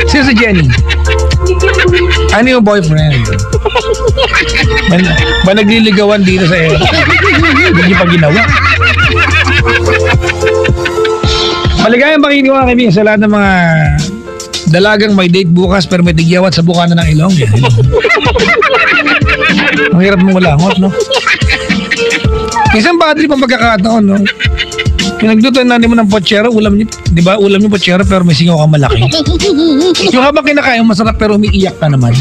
Sino si Jenny? Ano yung boyfriend? Ba nagliligawan dito sa hindi niyo pa ginawa? Maligayang pakikinig mga kaibigan sa lahat ng mga dalagang may date bukas pero may tigyawat sa bukana ng ilong. Ang hirap mong malangot, no? Isang badri pang pagkakataon, no? Pinagluto na mo ng pochero, ulam niyo, di ba? Ulam niyo pochero pero may singaw kang malaki. Yung habang kinakain, masarap pero umiiyak ka naman.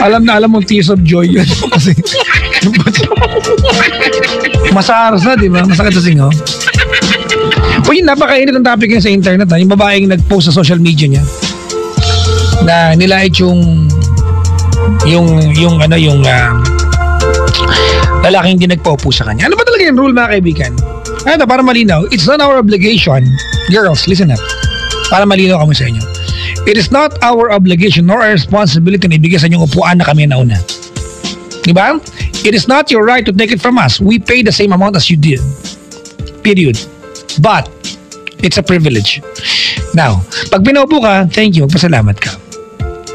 Alam mo, tears of joy yun. Kasi, masaras na, di ba? Masakit sa singaw. Uy, napakainit ang topic niya sa internet, ha? Yung babaeng nag-post sa social media niya na nilait yung lalaking hindi nagpa-upo sa kanya. Ano ba talaga yung rule, mga kaibigan? Ano, para malinaw, it's not our obligation. Girls, listen up. Para malinaw kami sa inyo. It is not our obligation nor our responsibility na ibigay sa inyong upuan na kami nauna. Diba? It is not your right to take it from us. We pay the same amount as you did. Period. But, it's a privilege. Now, pag pinaupo ka, thank you, magpasalamat ka.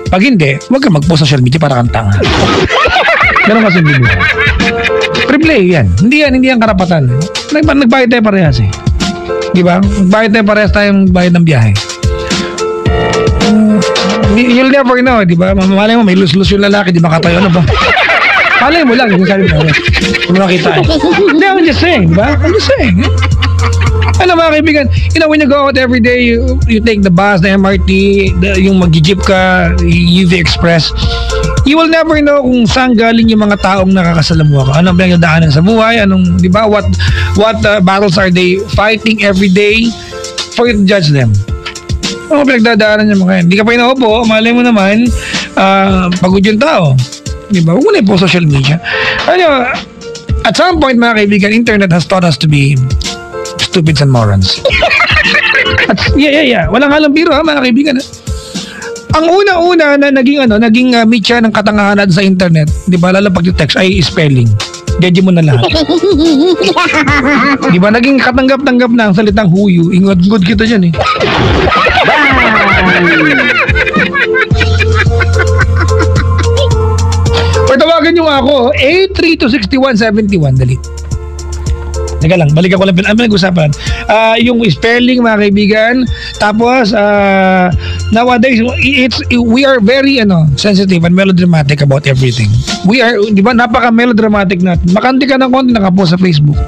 Pag hindi, huwag ka mag-post social media para kang tanga. Ganun kasi hindi mo. Pre-play yan. Hindi yan karapatan. Nagbayad tayo parehas eh. Di ba? Nagbayad tayo parehas tayong bayad ng biyahe. You'll never know, di ba? Malay mo, may lus-lus yung lalaki, di ba katayo, ano ba? Malay mo lang, yung sabi mo. Kung nakita eh. Hindi, I'm just saying, di ba? I'm just saying. Ano mga kaibigan, when you go out every day, you take the bus, the MRT, yung mag-jeep ka, UV Express, you will never know kung saan galing yung mga taong nakakasalamuha ka. Anong pinagdadaanan sa buhay, di ba? What battles are they fighting every day for you to judge them? Ano pinagdadaanan yung mga yan? Hindi ka pa inaupo, malay mo naman, pagod yung tao. Di ba? Huwag mo na po social media. At some point mga kaibigan, internet has taught us to be stupids and morons. At, yeah. Walang halong biro, mga kaibigan. Ang una-una na naging meet siya ng katangahan sa internet, di ba, lalo pag text ay spelling. Judge mo na lahat. Di ba, naging katanggap-tanggap na ang salitang huyu. Ingod-ngod kita dyan eh. Or tawagan nyo ako, 8326171, dali. Teka lang, balik ako lang. Ano pinag-usapan? Yung spelling, mga kaibigan. Tapos, nowadays, we are very sensitive and melodramatic about everything. We are, di ba, napaka-melodramatic natin. Makanti ka ng konti, nakapost sa Facebook.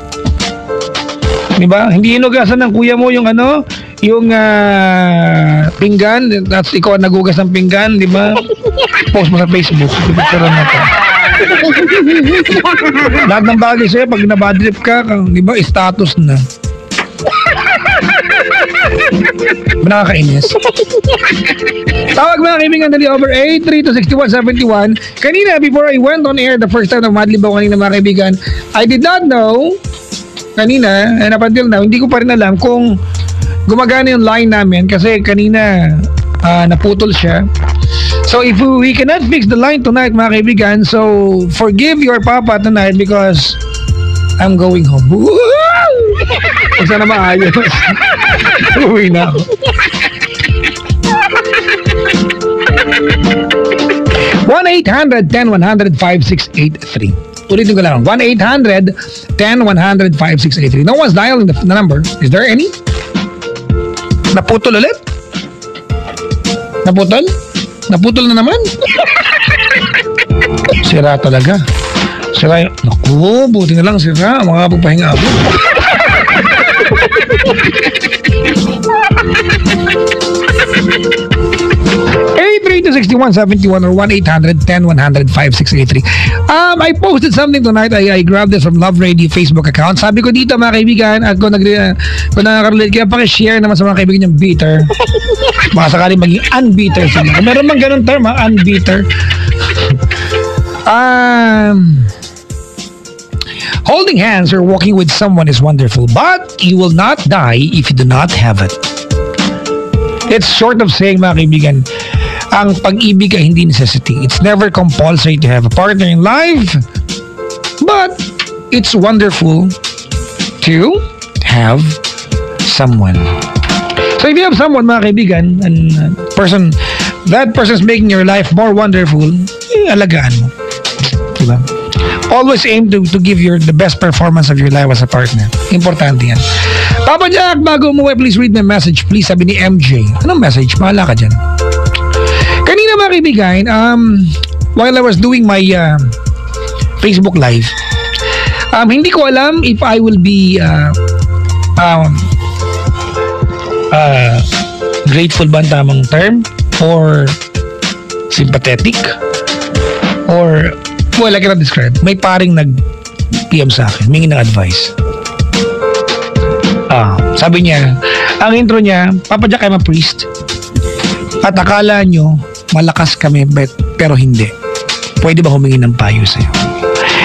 Di ba? Hindi hinugasan ng kuya mo yung yung pinggan. That's ikaw ang nagugas ng pinggan, di ba? Post mo sa Facebook. Picture na to. Lahat ng bagay sa'yo, pag nabadrip ka, di ba, status na. Nakakainis. Tawag mga kaibigan, dali over 8326171. Kanina, before I went on air the first time na madlibaw kanina mga kaibigan, I did not know kanina, and up until now, hindi ko pa rin alam kung gumagana yung line namin kasi kanina naputol siya. So if we cannot fix the line tonight mga kaibigan, so forgive your papa tonight because I'm going home. Kung sana maayos. Uwi na ako. 1-800-10-100-5683. Ulitin ko lang. 1-800-10-100-5683. No one's dialing the number. Is there any? Naputol ulit? Naputol? Naputol na naman? Sira talaga. Sira yung... Naku, buti na lang sira. Makapagpahinga ako. to 6171 or 1-800-10-100-5683. I posted something tonight. I grabbed this from Love Radio Facebook account. Sabi ko dito mga kaibigan, at kung nakaka-relate kaya pakishare naman sa mga kaibigan yung bitter. Baka sakaling maging unbitter sila. Kung meron mang ganun term, unbitter. Holding hands or walking with someone is wonderful, but you will not die if you do not have it. It's short of saying, mga kaibigan, ang pag-ibig ay hindi necessity. It's never compulsory to have a partner in life, but it's wonderful to have someone. So if you have someone, mga kaibigan, and that person's making your life more wonderful, alagaan mo. Diba? Always aim to give the best performance of your life as a partner. Importante yan. Papa Jack, bago umuwi, please read my message. Please, sabi ni MJ. Anong message? Mahala ka dyan. Kanina mga kaibigan, while I was doing my Facebook Live, hindi ko alam if I will be grateful ba ang tamang term? Or sympathetic? Or, well, I cannot describe. May paring nag-PM sa akin, humingi ng advice. Sabi niya, ang intro niya, Papa Jack, I'm a priest. At akala nyo, malakas kami, pero hindi. Pwede ba humingi ng payo sa'yo?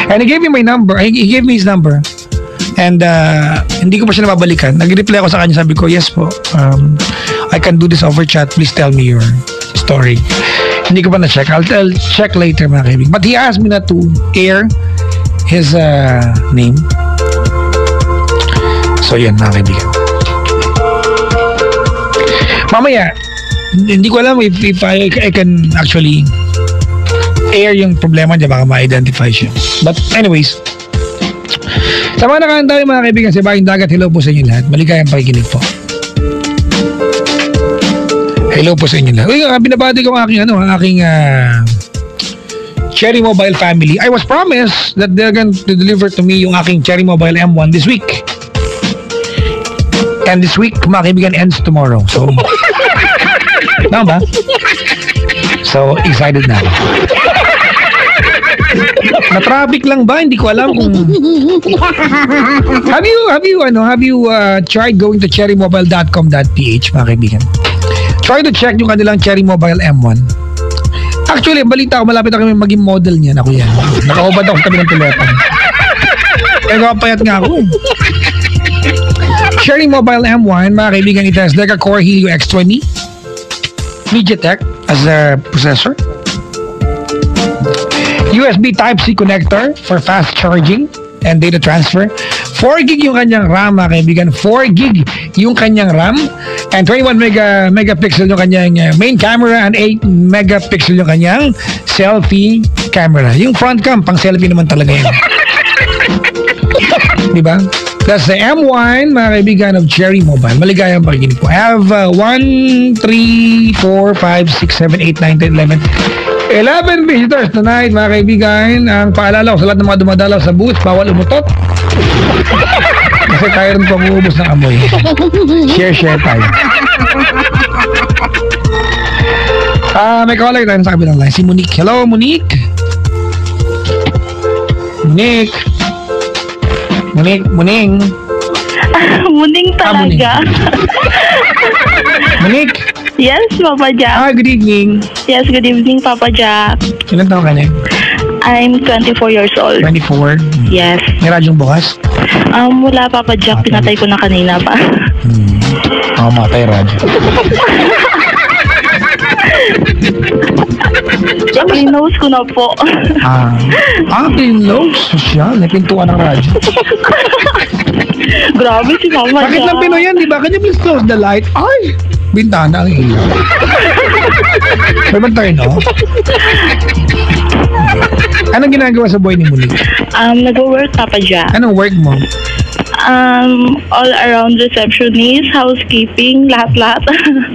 And he gave me my number. He gave me his number. And hindi ko pa siya nababalikan. Nag-reply ako sa kanya, sabi ko, yes po, I can do this over chat. Please tell me your story. Hindi ko pa na-check. I'll check later, mga kaibigan. But he asked me not to air his name. So, yan, mga kaibigan. Mamaya, hindi ko alam if I can actually air yung problema niya, baka ma-identify siya. But anyways, sa mga nakahanda yung mga kaibigan sa Bahing Dagat, hello po sa inyo lahat. Maligayang pakikinig po. Hello po sa inyo lahat. Uy, binabati ko ang aking Cherry Mobile family. I was promised that they're going to deliver to me yung aking Cherry Mobile M1 this week. And this week, mga kaibigan, ends tomorrow. So, tama ba? So, excited na. Na-traffic lang ba? Hindi ko alam kung... Have you tried going to cherrymobile.com.ph, mga kaibigan? Try to check yung kanilang Cherry Mobile M1. Actually, balita ko, malapit ako maging model niyan. Ako yan. Nakaubad ako sa tabi ng telepono. Kaya kapayat nga ako. Cherry Mobile M1, mga kaibigan, it has Deca Core Helio X20, MediaTek as a processor, USB Type-C connector for fast charging and data transfer, 4 gig yung kanyang RAM, mga kaibigan, 4 gig yung kanyang RAM, and 21 megapixel yung kanyang main camera and 8 megapixel yung kanyang selfie camera. Yung front cam, pang selfie naman talaga yan. Diba? That's the M1, mga kaibigan, of Cherry Mobile. Maligayang pakikinig po. I have 1, 3, 4, 5, 6, 7, 8, 9, 10, 11 visitors tonight, mga kaibigan. Ang paalala ko sa lahat ng mga dumadalaw sa booth, bawal umutot. Kasi tayo rin po umuubos ng amoy. Share tayo. May caller tayo sa kabilang line. Si Monique. Hello, Monique. Muning. Muning talaga. Monique. Yes, Papa Jack. Good evening. Yes, good evening, Papa Jack. Ilan taon ka na? I'm 24 years old. 24? Yes. May radyong bukas? Wala, Papa Jack. Pinatay ko na kanina pa. Matay radyo. Clean-nose ko na po. Clean-nose? Social. Napintuan ng radyo. Grabe si Papa Bakit lang Pinoy yan, di ba? Can you please close the light? Ay! Bintana ang ilaw. May bang turn off? Anong ginagawa sa buhay ni Monique? Nag-work Papa Jack. Anong work mo? All around receptionist, housekeeping, lahat-lahat.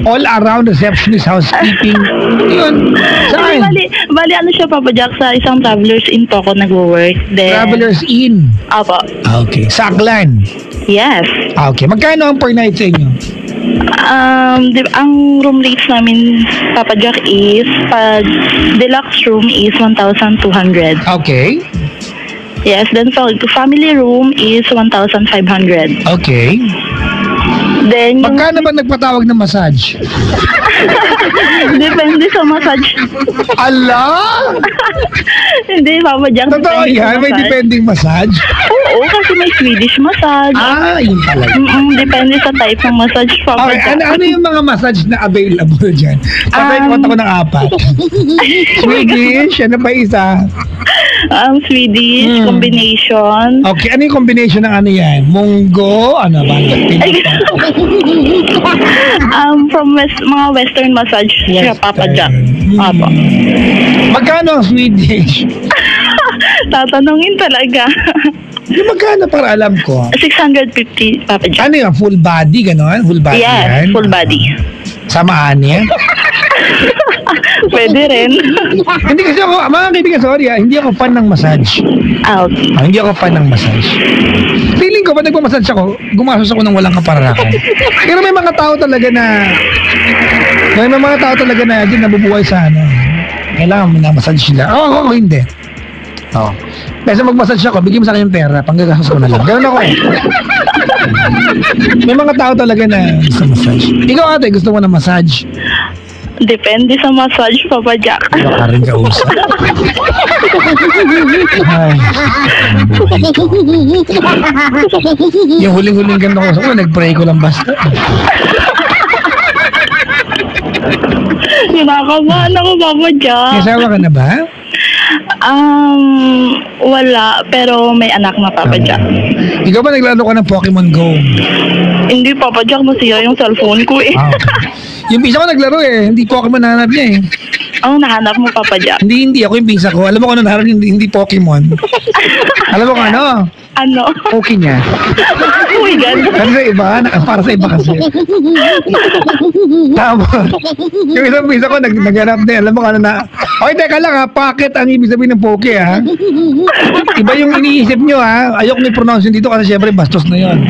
All around receptionist, housekeeping. Yun. Saan? Bali ano siya Papa Jack, sa isang Travelers Inn po ako nag-work. Travelers Inn. Apo. Okay. Sa Aklan. Yes. Okay. Magkano ang per night sa inyo? Ang room rates namin Papa Jack is, pag deluxe room is 1,200. Okay. Yes, then family room is 1,500. Okay. Then yung Magkano ba nagpatawag ng massage? depende sa massage. Ala! Hindi, Papa Jack. Totoo depende sa yan? May massage. depending massage? Oo, kasi may Swedish massage. Yun pala. Depende sa type ng massage, Papa Okay, Jack. ano yung mga massage na available dyan? Patay ko ako ng 4. Swedish, ano pa isa? Swedish combination. Okay, ano yung combination ng ano yan? Munggo? Ano ba? From mga western massage siya, Papa Jack. Apo. Magkano ang Swedish? Tatanungin talaga. Yung magkano para alam ko? 650, Papa Jack. Ano yung full body, gano'n? Full body Yes, yan? full body. Samaan yan? Pwede rin. Hindi kasi ako, mga kaibigan, sorry hindi ako fan ng massage. Okay. Hindi ako fan ng massage. Feeling ko, pag nagmamassage ako, gumasos ako ng walang kapararakan. Pero may mga tao talaga na dyan nabubuhay sa ano. Kailangan minamassage sila. Ako hindi. Kasi mag-massage ako, bigyan mo sa akin yung pera, panggagastos ko na lang. Ganun ako eh. May mga tao talaga na gusto massage. Ikaw ate, gusto mo na massage? Depende sa massage, Papa Jack. Baka rin kausap. Ay. Yung huling-huling ganda ko sa nag-pray ko lang basta. Kinakabahan ako, Papa Jack. May asawa ka na ba? Wala, pero may anak na, Papa Jack. Ikaw ba naglaro ka ng Pokemon Go? Hindi, Papa Jack, nasira yung cellphone ko eh. Okay. Yung pinsa ko naglaro hindi Pokemon nahanap niya eh. Ang nahanap mo, Papa Jack? Hindi ako yung pinsa ko. Alam mo kung ano nahanap niya, hindi Pokemon. Alam mo kung ano? Ano? Poke niya. Oh my God. Kasi sa iba, para sa iba kasi. Tapos, yung isang pinsa ko naghanap din. Alam mo kung ano na. Okay, teka lang pocket ang ibig sabihin ng Poke Iba yung iniisip nyo Ayok na i-pronounce yun dito kasi syempre bastos na yun.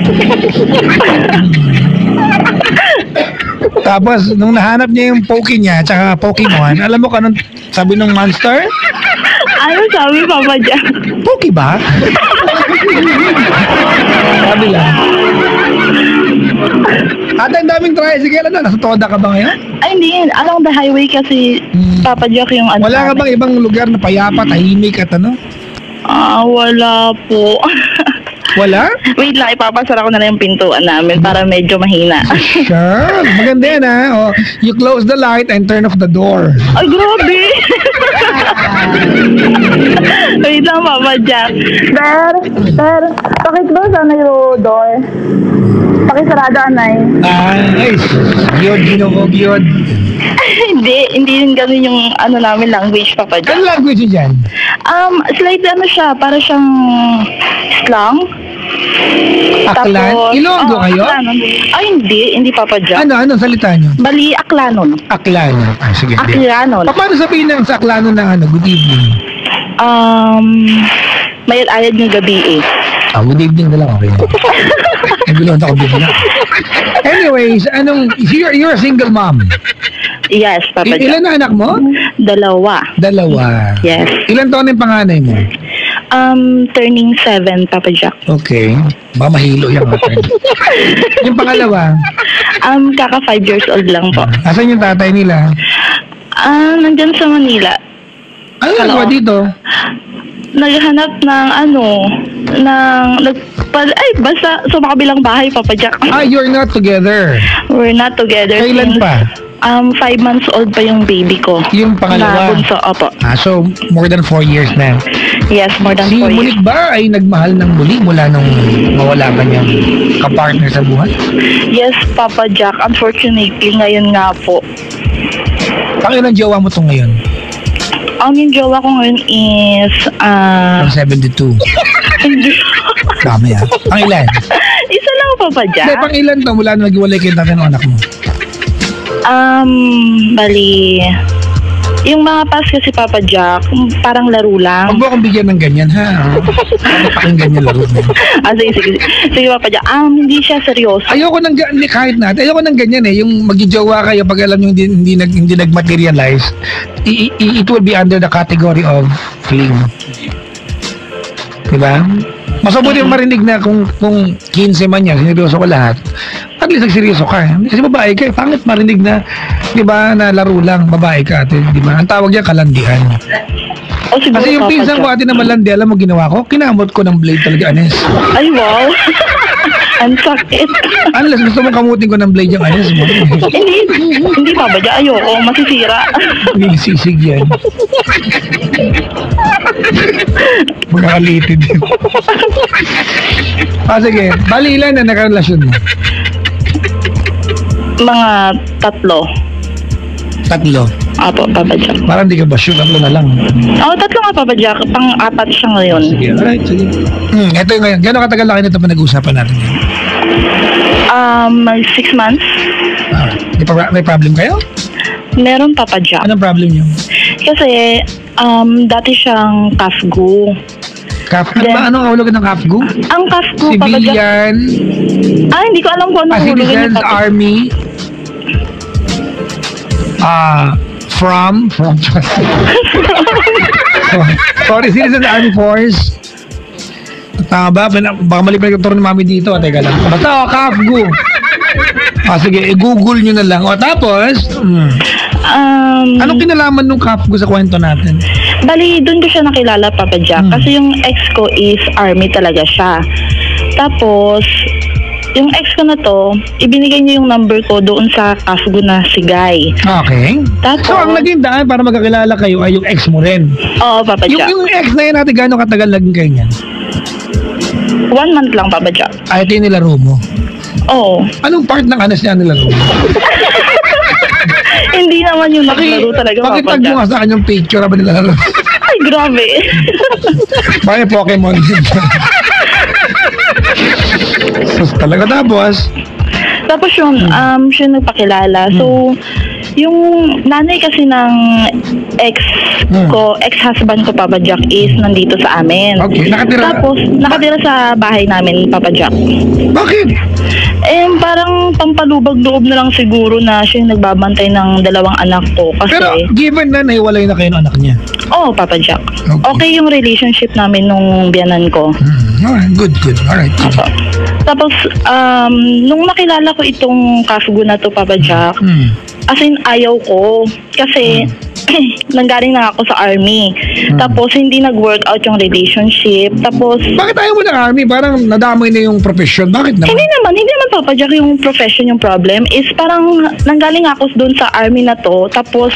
Tapos, nung nahanap niya yung Poke niya, tsaka Pokemon, alam mo kung anong sabi ng monster? Ano sabi, Papa Jack? Poke ba? Sabi lang. Ate, ang daming tricycle. Nasa Toda ka ba ngayon? Ay, hindi. Along the highway kasi, Papa Jack, yung ano. Wala ka bang ibang lugar na payapa, tahimik at ano? Wala po. Wala? Wait lang, ipapasara ko na lang yung pintuan namin para medyo mahina. Sure. Maganda yan you close the light and turn off the door. Ay, grabe! Wait lang, Papa Jack. Sir, pakiclose yung door. Pakisarado, anay. Nice. Giyod. Hindi rin ganun yung ano namin language, Papa Jack. Ano language yun dyan? Slightly ano siya, para siyang slang. Aklan? Ilonggo kayo? Aklanon. Ay, hindi Papa Jack. Ano salita nyo? Bali, Aklanon. Aklan. Sige. Aklanon. Paano sabihin ng sa Aklanon ng good evening? May ayad ng gabi eh. Good evening na lang, okay. Nagulunod ako bigla. Anyways, you're a single mom? Yes, Papa Jack. Ilan na anak mo? Dalawa. Yes. Ilan taon na yung panganay mo? Turning 7, Papa Jack. Okay. Ba mahilo yan. Yung pangalawa? Kaka 5 years old lang po. Asan yung tatay nila? Nandyan sa Manila. Ano nagawa dito? Naghanap ng basta sa makabilang bahay, Papa Jack. You're not together? We're not together. Kailan pa? 5 months old pa yung baby ko. Yung pangalawa? Na bunso, opo. So more than 4 years na? Yes, more than Si 4 years. Monique ba ay nagmahal ng muli mula nung mawala ka niyang kapartner sa buhay? Yes, Papa Jack. Unfortunately, ngayon nga po. Pakilang jowa mo to ngayon? Yung jowa ko ngayon is, Ang 72. hindi. Dami Ang ilan? Isa lang, Papa Jack. Hindi, pang ilan to mula nung nag-iwalay kayo dati ng anak mo? Bali, yung mga pass kasi Papa Jack, parang laro lang. Huwag mo akong bigyan ng ganyan, ha? Ano pakinggan niya laro mo? Sige. Sige, Papa Jack. Hindi siya seryoso. Ayoko ng kahit natin, ayoko ng ganyan eh. Yung magjowa kayo pag alam nyo hindi nag-materialize, it will be under the category of fling. Diba? Mas mabuti yung marinig na kung 15 man yan, sineryoso ko lahat. At least nagseryoso ka. Kasi babae ka, pangit marinig na, di ba, na laro lang, babae ka, ate, di ba? Ang tawag niya kalandian. Siguro, Kasi yung Papa pinsan ko Jack. ate na malandi, alam mo ginawa ko? Kinamot ko ng blade talaga, Anes. Ay, wow. Ang sakit. Unless gusto mong kamutin ko ng blade yung Anes mo. Hindi, Papa Jack. Ayoko. Masisira. Hindi sisig yan. Magkakalitid din. Sige. Bali ilan na nakarelasyon mo? Mga 3. 3. Apo, Papa Jack. Parang di ka ba sure? 3 na lang. 3 nga, Papa Jack. Pang-4 siya ngayon. Sige, alright. Sige. Ito yung ngayon. Gano'ng katagal na kayo nito pinag-uusapan natin yan? 6 months. May problem kayo? Meron, Papa Jack. Anong problem niyo? Kasi, dati siyang kafgu. Anong kahulugan ng kafgu? Ang kafgu, Papa Jack. Civilian, Hindi ko alam kung anong hulugan niya, Citizens Papa. Army, from sorry, Citizens Army Force. Tama ba? Baka mali pa yung turo ni Mami dito. Teka lang. Basta, kafgu. Sige, i-google nyo na lang. Tapos, anong kinalaman nung kafgu sa kwento natin? Bali, doon ko siya nakilala, Papa Jack. Kasi yung ex ko is army talaga siya. Tapos, yung ex ko na to, ibinigay niya yung number ko doon sa kafgu na si Guy. Okay. Tapos, So, ang naging daan para magkakilala kayo ay yung ex mo rin. Oo, Papa Jack. Yung ex na yun natin, gano'ng katagal naging kayo niyan? 1 month lang, Papa Jack. Ito yung nilaro mo. Oo. Anong part ng Anes niya nilaro mo? Hindi naman yung naglaro talaga, Papa Pakitag mo Jack. nga sa akin yung picture na ba nilalaro? Ay, grabe. Bakit Pokemon din? Sus, talaga tapos. Tapos yun, siya nagpakilala. So, yung nanay kasi ng ex-husband ko, Papa Jack, is nandito sa amin. Okay, nakatira. Tapos, nakatira sa bahay namin, Papa Jack. Bakit? Parang pampalubag loob na lang siguro na siya yung nagbabantay ng 2 anak ko. Kasi, Pero given na nahiwalay na kayo ng anak niya. Papa Jack. Okay. Okay yung relationship namin nung biyanan ko. Alright, good. Alright. Apo. Tapos, nung nakilala ko itong kafgu na to, Papa Jack, as in, ayaw ko. Kasi, nanggaling na ako sa army. Tapos, hindi nag-work out yung relationship. Tapos, Bakit ayaw mo ng army? Parang nadamay na yung profession. Bakit naman? hindi naman, Papa Jack, yung profession yung problem. Is parang, nanggaling ako doon sa army na to. Tapos,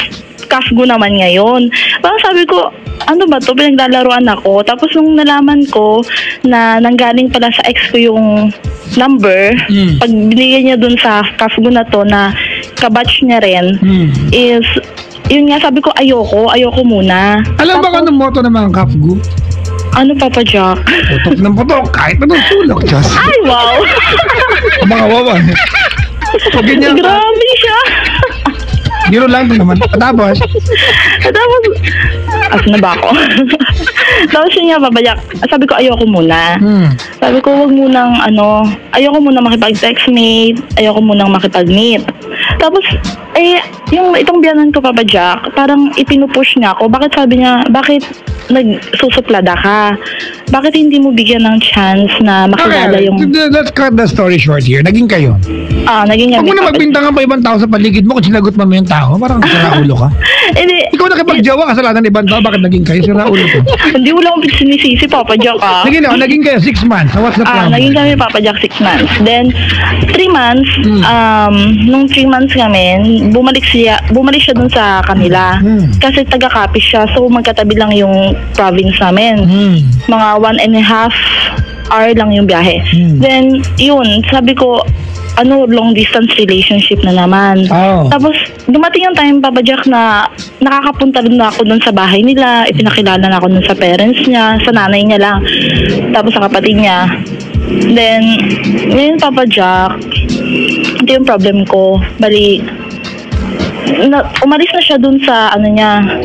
kafgu naman ngayon. Parang sabi ko, ano ba to? Pinaglalaroan ako. Tapos, nung nalaman ko na nanggaling pala sa ex ko yung number, pag binigay niya dun sa kafgu na to na kabatch niya rin, is, yun nga, sabi ko, ayoko muna. Alam ba kung anong motto ng mga kafgu? Ano, Papa Jack? Putok ng putok, kahit anong sulok, Diyos. Ay, wow! Ang mga wawan. So, ganyan ka. Grabe siya! Biro lang din naman. Tapos, Tapos, asan na ba ako? Tapos yun nga, Papa Jack, sabi ko, ayoko muna. Sabi ko, wag munang, ayoko munang makipag-textmate, ayoko munang makipag-meet. Tapos, itong biyanan ko, Papa Jack, parang ipinupush niya ako. Bakit sabi niya, bakit nagsusuplada ka? Bakit hindi mo bigyan ng chance na makilala yung... Let's cut the story short here. Naging kayo. Naging Huwag mo na Papa Jack. magbintangan pa ibang tao sa paligid mo kung sinagot mo yung tao. Parang sira ulo ka. Hindi, Ikaw nakipagjawa kasalanan ng ibang tao. Bakit naging kayo? Sira ulo ko. hindi mo lang sinisisi, Papa Jack, Sige na, naging kayo 6 months. So what's the problem? Naging kami, Papa Jack, 6 months. Then, 3 months, nung 3 months kami, bumalik siya dun sa kanila. Kasi taga-Capiz siya, so magkatabi lang yung province namin. Mga 1.5 hour lang yung biyahe. Then, yun, sabi ko, long distance relationship na naman. Tapos, dumating yung time, Papa Jack, na nakakapunta rin na ako dun sa bahay nila, ipinakilala na ako dun sa parents niya, sa nanay niya lang, tapos sa kapatid niya. Then, ngayon, Papa Jack, ito yung problem ko. Bali, umalis na siya dun sa,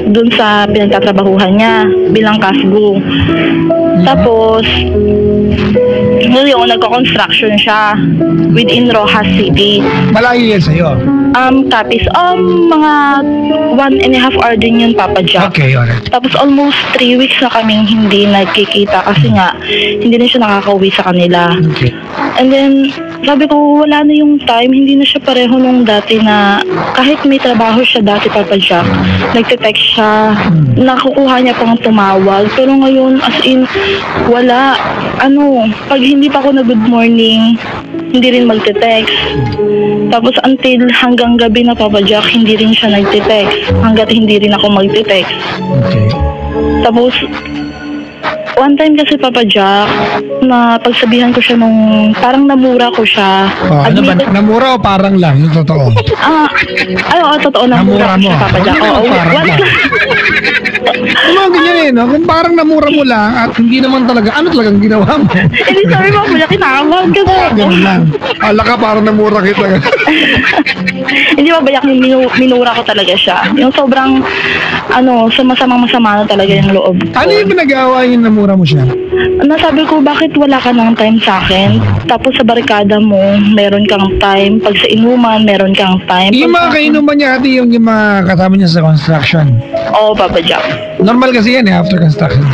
dun sa pinagtatrabahuhan niya, bilang kasgo. Tapos, ngayon, nagko-construction siya within Rojas City. Malayo yan sa'yo? Capiz. Mga 1.5 hour din yun, Papa Jack. Okay, alright. Tapos almost 3 weeks na kaming hindi nagkikita kasi nga, hindi na siya nakakauwi sa kanila. Okay. And then, sabi ko, wala na yung time, hindi na siya pareho nung dati na kahit may trabaho siya dati, Papa Jack, nagte-text siya, nakukuha niya pang tumawag. Pero ngayon, as in, wala. Pag hindi pa ako na good morning, hindi rin magte-text. Tapos until hanggang gabi na, Papa Jack, hindi rin siya nagte-text. Hanggat hindi rin ako magte-text. Okay. Tapos, one time kasi, Papa Jack, na pagsabihan ko siya nung parang namura ko siya. Ano ba? Namura o parang lang? Yung totoo? Totoo, namura ko siya, Papa Jack. Parang lang. Mga ganyan no? Kung parang namura mo lang at hindi naman talaga, ano talagang ginawa mo? Hindi, sorry, Papa Jack, kinakabahan ka na. Ganun lang. Ala ka, parang namura kita. Hindi, Papa Jack, minura ko talaga siya. Yung sobrang, masama na talaga yung loob ko. Ano yung pinag-aawa yung namura mo siya? Nasabi ko, bakit wala ka ng time sa akin? Tapos sa barikada mo, meron kang time. Pag sa inuman, meron kang time. Yung mga kainuman niya, ate, yung mga kasama niya sa construction. Oo, Papa Jack. Normal kasi yan after construction.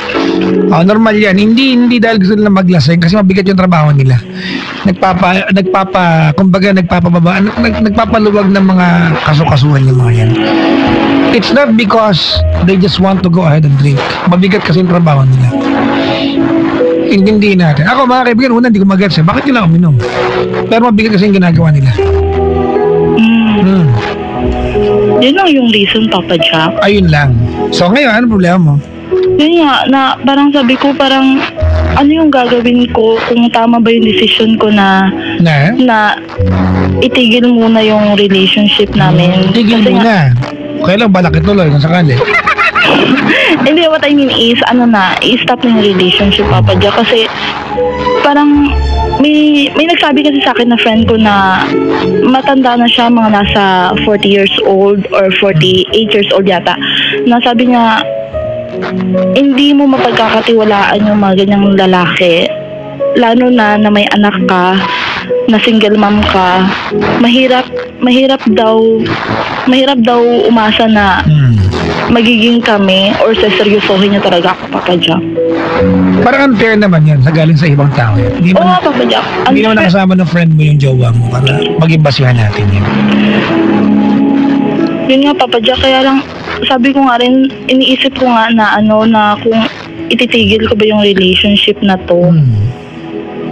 Normal yan. Hindi dahil gusto nila maglasing kasi mabigat yung trabaho nila. Nagpapaluwag ng mga kasukasuhan yung mga yan. It's not because they just want to go ahead and drink. Mabigat kasi yung trabaho nila. Intindihin natin. Ako mga kaibigan, una hindi ko mag-gets bakit nila uminom? Pero mabigat kasi yung ginagawa nila. Yun lang yung reason, Papa Jack. Ayun lang. So ngayon, ano problema mo? Yun nga, na parang sabi ko, ano yung gagawin ko kung tama ba yung decision ko na itigil muna yung relationship namin. Itigil muna? Kailan balak ituloy kung sakali? Hindi, what I mean is, i-stop na yung relationship, Papa Jack. Kasi, parang, may nagsabi kasi sa akin na friend ko na matanda na siya, mga nasa 40 years old or 48 years old yata. Nasabi niya, hindi mo mapagkakatiwalaan yung mga ganyang lalaki. Lalo na may anak ka, na single mom ka. Mahirap daw umasa na magiging kami or seseryosohin niya talaga ako, Papa Jack. Parang unfair naman yan sa galing sa ibang tao. Oo, Papa Jack. Hindi naman nakasama ng friend mo yung jowa mo para maging basihan natin yun. Yun nga, Papa Jack, kaya lang sabi ko nga rin, iniisip ko nga na na kung ititigil ko ba yung relationship na to.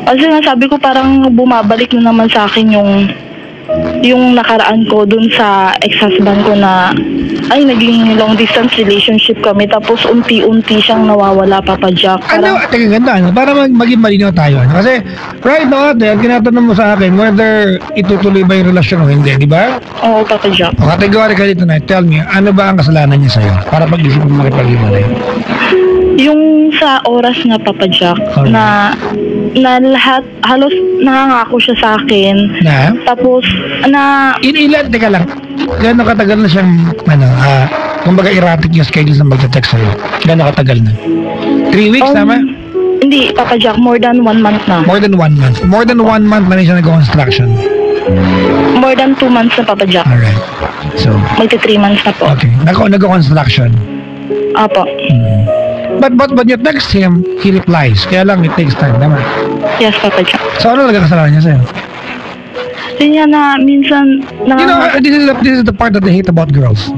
Kasi nga sabi ko parang bumabalik na naman sa akin yung nakaraan ko dun sa ex-husband ko na naging long distance relationship kami tapos unti-unti siyang nawawala, Papa Jack. Teka, ganda, para maging malinaw tayo. Kasi right now, ate, tinatanong mo sa akin whether itutuloy ba yung relasyon o hindi, di ba? Oo, Papa Jack. Kategori ka dito na, tell me, ano ba ang kasalanan niya sa'yo para pag-isip mo makipag-iwalay? Yung sa oras nga, Papa Jack, na lahat, halos nangangako siya sa akin. Na? Tapos, Ilan, teka lang, gano'ng katagal na siyang, kumbaga erratic yung schedule na magte-text sa'yo? Gano'ng katagal na? 3 weeks, tama? Hindi, Papa Jack, more than 1 month na. More than 1 month. More than 1 month na rin siya nag-construction. More than 2 months na, Papa Jack. Alright. So, magti 3 months na po. Okay. Nag-construction. Apo. But when you text him, he replies. Kaya lang, it takes time, naman. Yes, Papa Jack. So, ano talaga kasalanan niya sa'yo? Yun nga na, minsan, this is the part that I hate about girls.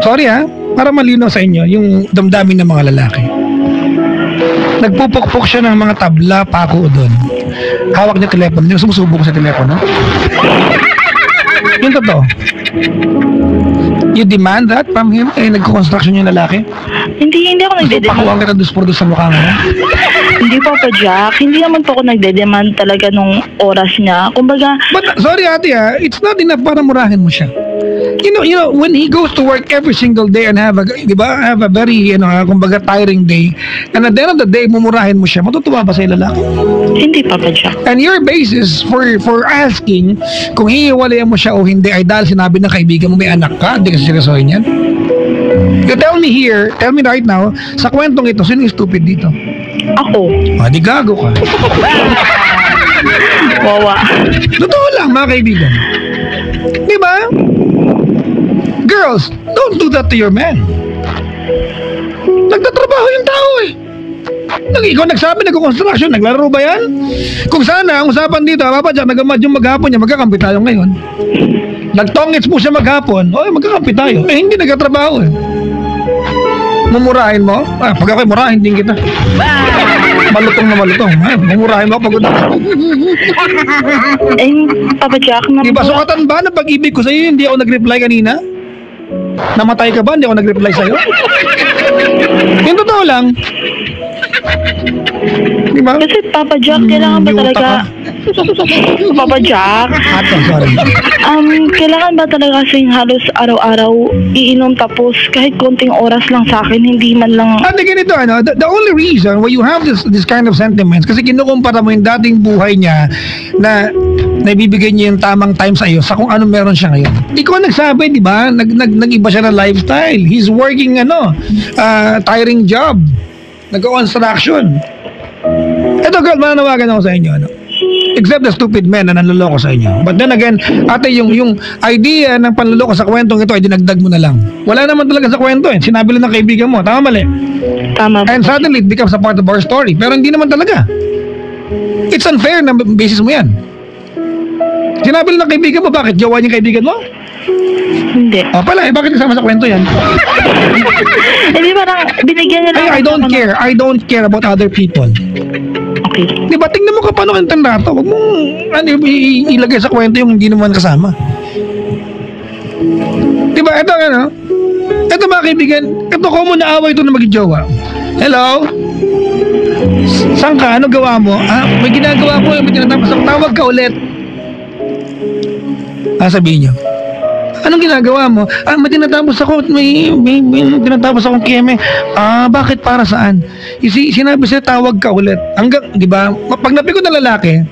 Sorry para malinaw sa inyo, yung damdamin ng mga lalaki. Nagpupukpok siya ng mga tabla, pako doon. Hawak niya telepono, yung sumusubok sa telepono. Yung totoo. You demand that from him? Nagko-construction yung lalaki? Hindi ako nagde-demand. Pakuha kita dos sa mukha mo. Hindi Papa Jack. Hindi naman po ako nagde-demand talaga nung oras niya. Kumbaga, But, sorry ate it's not enough para murahin mo siya. You know, when he goes to work every single day and have a very, kumbaga tiring day, and at the end of the day, mumurahin mo siya, matutuwa ba sa lalaki? hindi Papa Jack. And your basis for asking kung hihiwalayan mo siya o hindi ay dahil sinabi ng kaibigan mo may anak ka, hindi kasi seryosohin yan. You tell me right now, sa kwentong ito, sino yung stupid dito? Ako. Di gago ka. Wawa. Totoo lang, mga kaibigan. Di ba? Girls, don't do that to your man. Nagtatrabaho yung tao Ikaw nagsabi, nagko-construction, naglaro ba yan? Kung sana, ang usapan dito, Papa Jack, nagamad yung maghapon niya, magkakampi tayo ngayon. Nagtongits mo siya maghapon, magkakampi tayo. Hindi nagkatrabaho Mumurahin mo? Pag ako'y murahin din kita. Malutong na malutong. Mumurahin mo pag Papa Jack, Diba, sukatan ba na pag-ibig ko sa'yo, hindi ako nag-reply kanina? Namatay ka ba? Hindi ako nag-reply sa'yo? Yung totoo lang. Diba? Kasi Papa Jack, kailangan ba talaga... Papa Jack, Sorry. kailangan ba talaga kasing halos araw-araw iinom tapos kahit konting oras lang sa akin, hindi man lang... Ate, ganito, the only reason why you have this kind of sentiments, kasi kinukumpara mo yung dating buhay niya na naibibigay niya yung tamang time sa iyo sa kung ano meron siya ngayon. Ikaw nagsabi, di ba? Nag-iba siya ng lifestyle. He's working, tiring job. Nag-construction. Ito, girl, mananawagan ako sa inyo, except the stupid men na nanloloko sa inyo. But then again, ate, yung idea ng panloloko sa kwentong ito ay dinagdag mo na lang. Wala naman talaga sa kwento Sinabi lang ng kaibigan mo. Tama, mali? Tama. And suddenly, it becomes a part of our story. Pero hindi naman talaga. It's unfair na basis mo yan. Sinabi lang ng kaibigan mo, bakit? Jowa niya kaibigan mo? Hindi. Bakit kasama sa kwento yan? Hindi, parang binigyan niya lang. I don't care about other people. Okay. Di ba, tingnan mo ka paano kang tandato. Huwag mong ilagay sa kwento yung hindi naman kasama. Di ba, ito mga kaibigan, ito ko mo naaway ito na mag-jowa. Hello? Saan ka? Ano gawa mo? May ginagawa ko, may tinatapos ako. Tawag ka ulit. Sabihin niyo. Anong ginagawa mo? May tinatapos ako, may tinatapos akong keme. Bakit, para saan? Sinabi siya, tawag ka ulit. Hanggang, di ba, pag napikot na lalaki,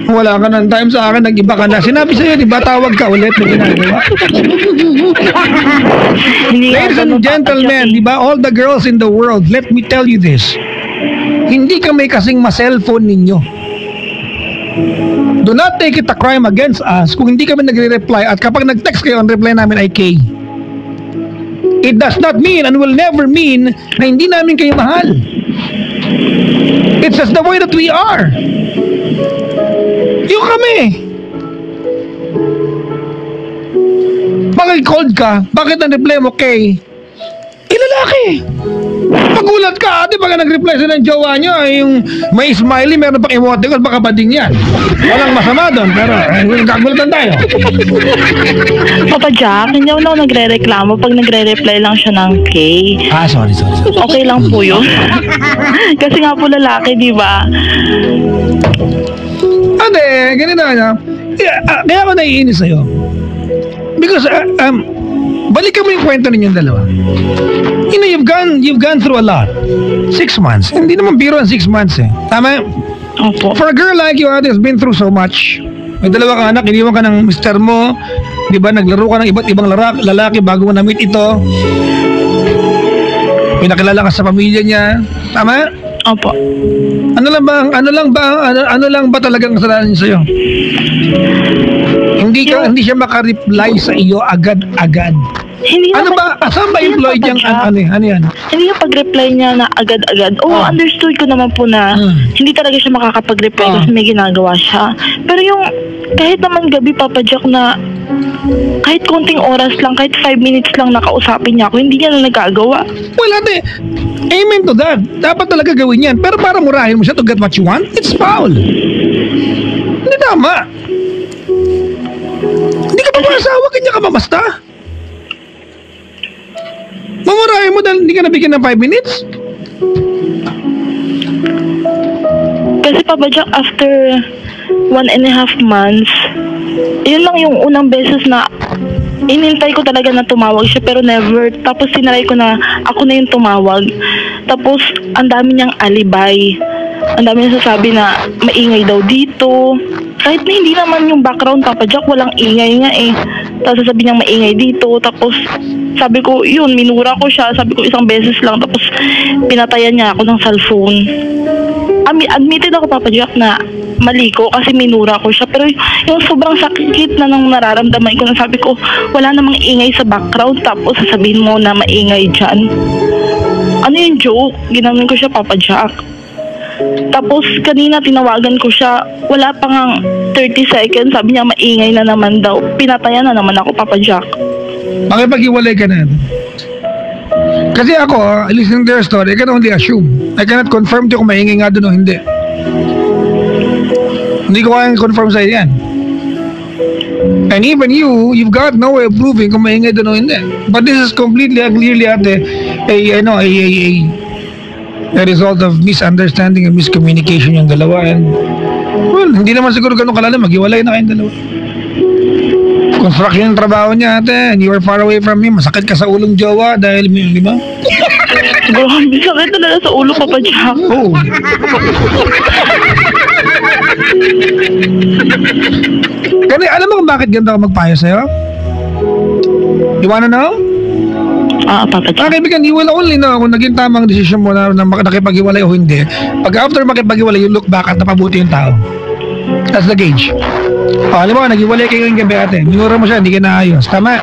wala ka ng time sa akin, nag-iba ka na. Sinabi sa'yo, di ba, tawag ka ulit, may ginagawa. Ladies and gentlemen, di ba, all the girls in the world, let me tell you this. Hindi kami kasing ma-cellphone ninyo. Do not take it a crime against us kung hindi kami nagre-reply at kapag nag-text kayo, ang reply namin ay K. It does not mean and will never mean na hindi namin kayo mahal. It's just the way that we are. Yung kami. Pag-cold ka, bakit ang reply mo K? Lalaki. Pagulat ka, ate, pag nag-reply sa ng jowa nyo, yung may smiley, meron pang emoticon, baka bading yan. Walang masama doon, pero gagulatan tayo. Papa Jack, hindi ako nagre-reklamo pag nagre-reply lang siya ng K. Sorry. Okay lang po yun. Kasi nga po lalaki, di ba? Ate, ganito kaya ako naiinis sa'yo. Because, balikan mo yung kwento ninyong dalawa. You've gone through a lot. 6 months. Hindi naman biro ang 6 months Tama? Opo. For a girl like you, ate, has been through so much. May 2 ka anak, iniwan ka ng mister mo. Di ba, naglaro ka ng iba't ibang lalaki bago mo na-meet ito. Pinakilala ka sa pamilya niya. Tama? Opo. Ano lang ba talagang kasalanan niya sa'yo? Hindi siya maka-reply sa iyo agad-agad. Hindi Ano naman- ba? Saan ba hindi employed naman, yung Papa Jack. ano yan? Hindi yung pag-reply niya na agad-agad. Understood ko naman po na hindi talaga siya makakapag-reply kasi may ginagawa siya. Pero yung kahit naman gabi, Papa Jack, na kahit konting oras lang, kahit 5 minutes lang nakausapin niya ako, hindi niya na nagagawa. Well, ate, amen to that. Dapat talaga gawin yan. Pero para murahin mo siya to get what you want, it's foul. Hindi tama. Hindi ka pa asawa, kanya ka mamasta? Mamurahin mo dahil hindi ka nabigyan ng 5 minutes? Kasi Papa Jack, after 1.5 months, yun lang yung unang beses na inintay ko talaga na tumawag siya pero never. Tapos sinaray ko na ako na yung tumawag. Tapos ang dami niyang alibay. Ang dami niyang sasabi na maingay daw dito. Kahit na hindi naman yung background, Papa Jack, walang ingay nga eh. Tapos sasabi niyang maingay dito. Tapos sabi ko, yun, minura ko siya. Sabi ko isang beses lang. Tapos pinatayan niya ako ng cellphone. Admitted ako, Papa Jack, na mali ko kasi minura ko siya. Pero yung sobrang sakit na nang nararamdaman ko na sabi ko, wala namang ingay sa background. Tapos sasabihin mo na maingay dyan. Ano yung joke? Ginanon ko siya, Papa Jack. Tapos kanina tinawagan ko siya, wala pa ngang 30 seconds, sabi niya maingay na naman daw. Pinatayan na naman ako, Papa Jack. Makipag-iwalay ka na. Kasi ako, listening to your story, I can only assume. I cannot confirm to kung maingay nga doon o hindi. Hindi ko kayang confirm sa'yo yan. And even you've got no way of proving kung maingay doon o hindi. But this is completely and clearly a result of misunderstanding and miscommunication yung dalawa. And well, hindi naman siguro ganun kalalim, maghiwalay na kayong dalawa. Construction yung trabaho niya, ate, and you were far away from him. Masakit ka sa ulong jowa dahil, di ba? Grabe, sakit talaga sa ulo, Papa Jack. Oo. Kasi alam mo kung bakit ganda ako magpayo sa'yo? You wanna know? Papa Jack. Kaibigan, you will only know kung naging tamang desisyon mo na nakipag-iwalay o hindi. Pag after makipag-iwalay, you look back at napabuti yung tao. That's the gauge. Alam mo, nag-iwalay kayo yung gabi, ate. Minura mo siya, hindi ka naayos. Tama?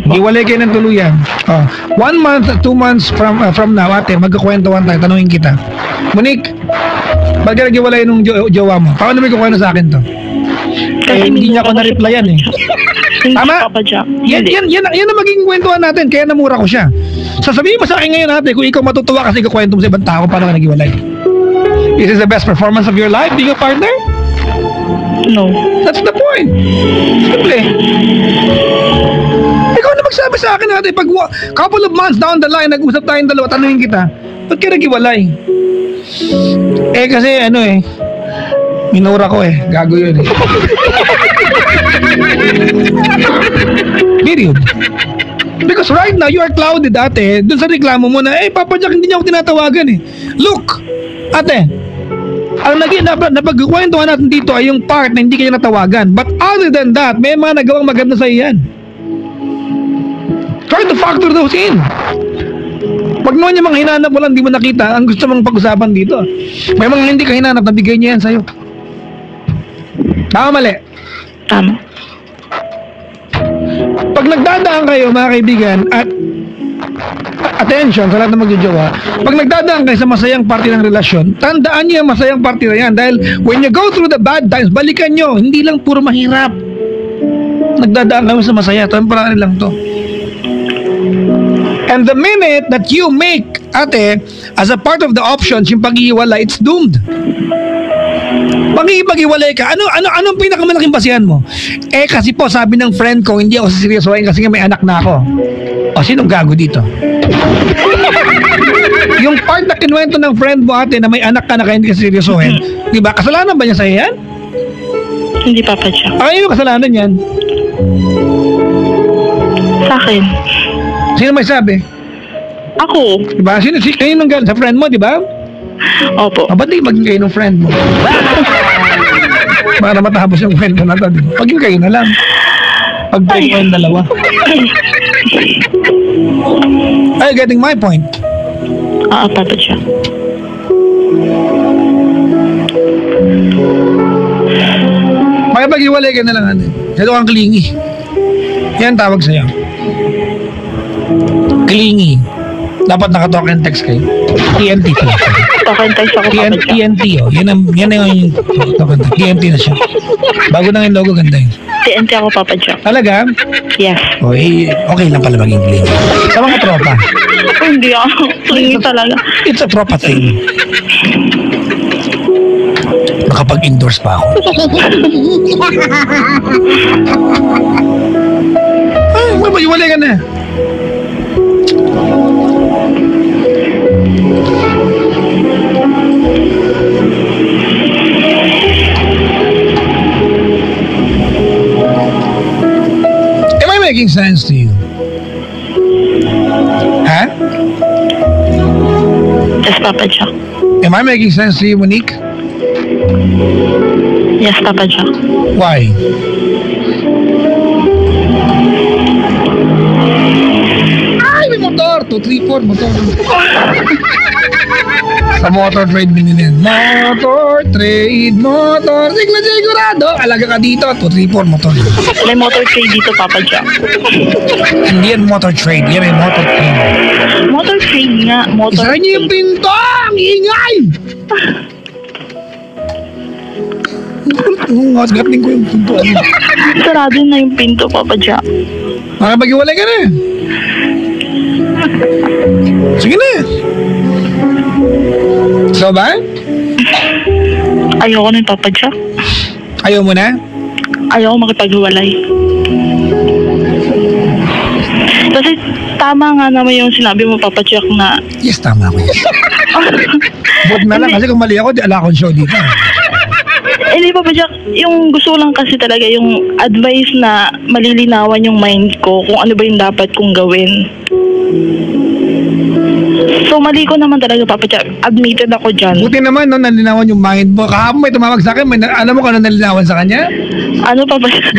Nag-iwalay kayo ng tuluyan. 1 month, 2 months from now, ate, magkakwentuhan tayo. Tanungin kita. Monique, ba't ka nag-iwalay nung jowa mo? Paano may kukwento sa akin to? Hindi niya ako na-replyan eh. Tama? Papa Jack. Yan ang magiging kwentuhan natin. Kaya namura ko siya. Sasabihin mo sa akin ngayon, ate, kung ikaw matutuwa kasi ikakwento mo sa ibang tao, paano ka nag-iwalay? Is this the best performance of your life being a partner? No. That's the point. Simple. Ikaw na magsabi sa akin natin, pag couple of months down the line, nag-usap tayong dalawa, tanungin kita, ba't ka nag-iwalay? Kasi minura ko gago yun Period. Because right now, you are clouded, ate, dun sa reklamo mo na, Papa Jack, hindi niya ako tinatawagan Look, ate, ang napagkukwentuhan natin dito ay yung part na hindi kanya natawagan. But other than that, may mga nagawang maganda sa iyan. Try to factor those in. Pag naman yung mga hinanap mo lang, hindi mo nakita, ang gusto mong pag-usapan dito. May mga hindi ka hinanap, nabigay niya yan sa'yo. Tama, mali? Tama. Pag nagdadaan kayo, mga kaibigan, at attention sa lahat ng magjojowa, pag nagdadaan kayo sa masayang parte ng relasyon, tandaan niyo yung masayang parte na yan. Dahil when you go through the bad times, balikan nyo, hindi lang puro mahirap. Nagdadaan kayo sa masaya, temporary lang to. And the minute that you make, ate, as a part of the options, yung pag-iiwalay, it's doomed. Pag-iiwalay ka, anong pinakamalaking basihan mo? Kasi po, sabi ng friend ko, hindi ako seryosohin kasi nga may anak na ako. O, sinong gago dito? Yung part na kinuwento ng friend mo, ate, na may anak ka na kaya hindi ka seryosohin, di ba? Kasalanan ba niya sa'yo yan? Hindi, Papa Jack. Ano yung kasalanan yan? Sa akin. Sino may sabi? Ako. Diba? Kayo nung sa friend mo, diba? Opo. Ba't di maging kayo ng friend mo? Para matapos yung kwento na to, diba? Maging kayo na lang. Pag-break mo yung dalawa. Are you getting my point? Papa Jack. Makipag-iwalay ka na lang, ate. Ito kang clingy. Yan tawag sa'yo. Clingy. Dapat naka-talk and text kayo. TNT to. Talk and text ako, Papa Jack. TNT, Yan yung talk and text. TNT na siya. Bago na yung logo, ganda yun. TNT ako, Papa Jack. Talaga? Yes. Okay lang pala maging clingy. Sa mga tropa. Hindi ako. Clingy talaga. It's a tropa thing. Nakapag-endorse pa ako. making sense to you? Huh? Yes, Papa Jack. Am I making sense to you, Monique? Yes, Papa Jack. Why? Ay, may motor! 234, motor. Sa motor trade binili. Motor trade, motor. Sigurado. Alaga ka dito. 234, motor. May motor trade dito, Papa Jack. Hindi yan motor trade. Yan ay motor trade. Motor trade nga. Motor Isa niyo yung trade. pinto! Ang ingay! Ngasgating ko yung pinto. Sarado na yung pinto, Papa Jack. Makapag-iwalay ka na. Sige na. So ba? Ayoko na yung Papa Jack. Ayaw mo na? Ayoko makipaghiwalay. Kasi tama nga naman yung sinabi mo, Papa Jack, na Yes, tama ako yan. Buot na lang kasi kung mali ako, di ala akong show dito. hindi, Papa Jack, yung gusto lang kasi talaga yung advice na malilinawan yung mind ko kung ano ba yung dapat kong gawin. So, mali ko naman talaga, Papa Jack. Admitted ako dyan. Buti naman, no, nalinawan yung mind mo. Kahapon may tumawag sa akin, alam mo kung ano nalinawan sa kanya? Ano, Papa Jack?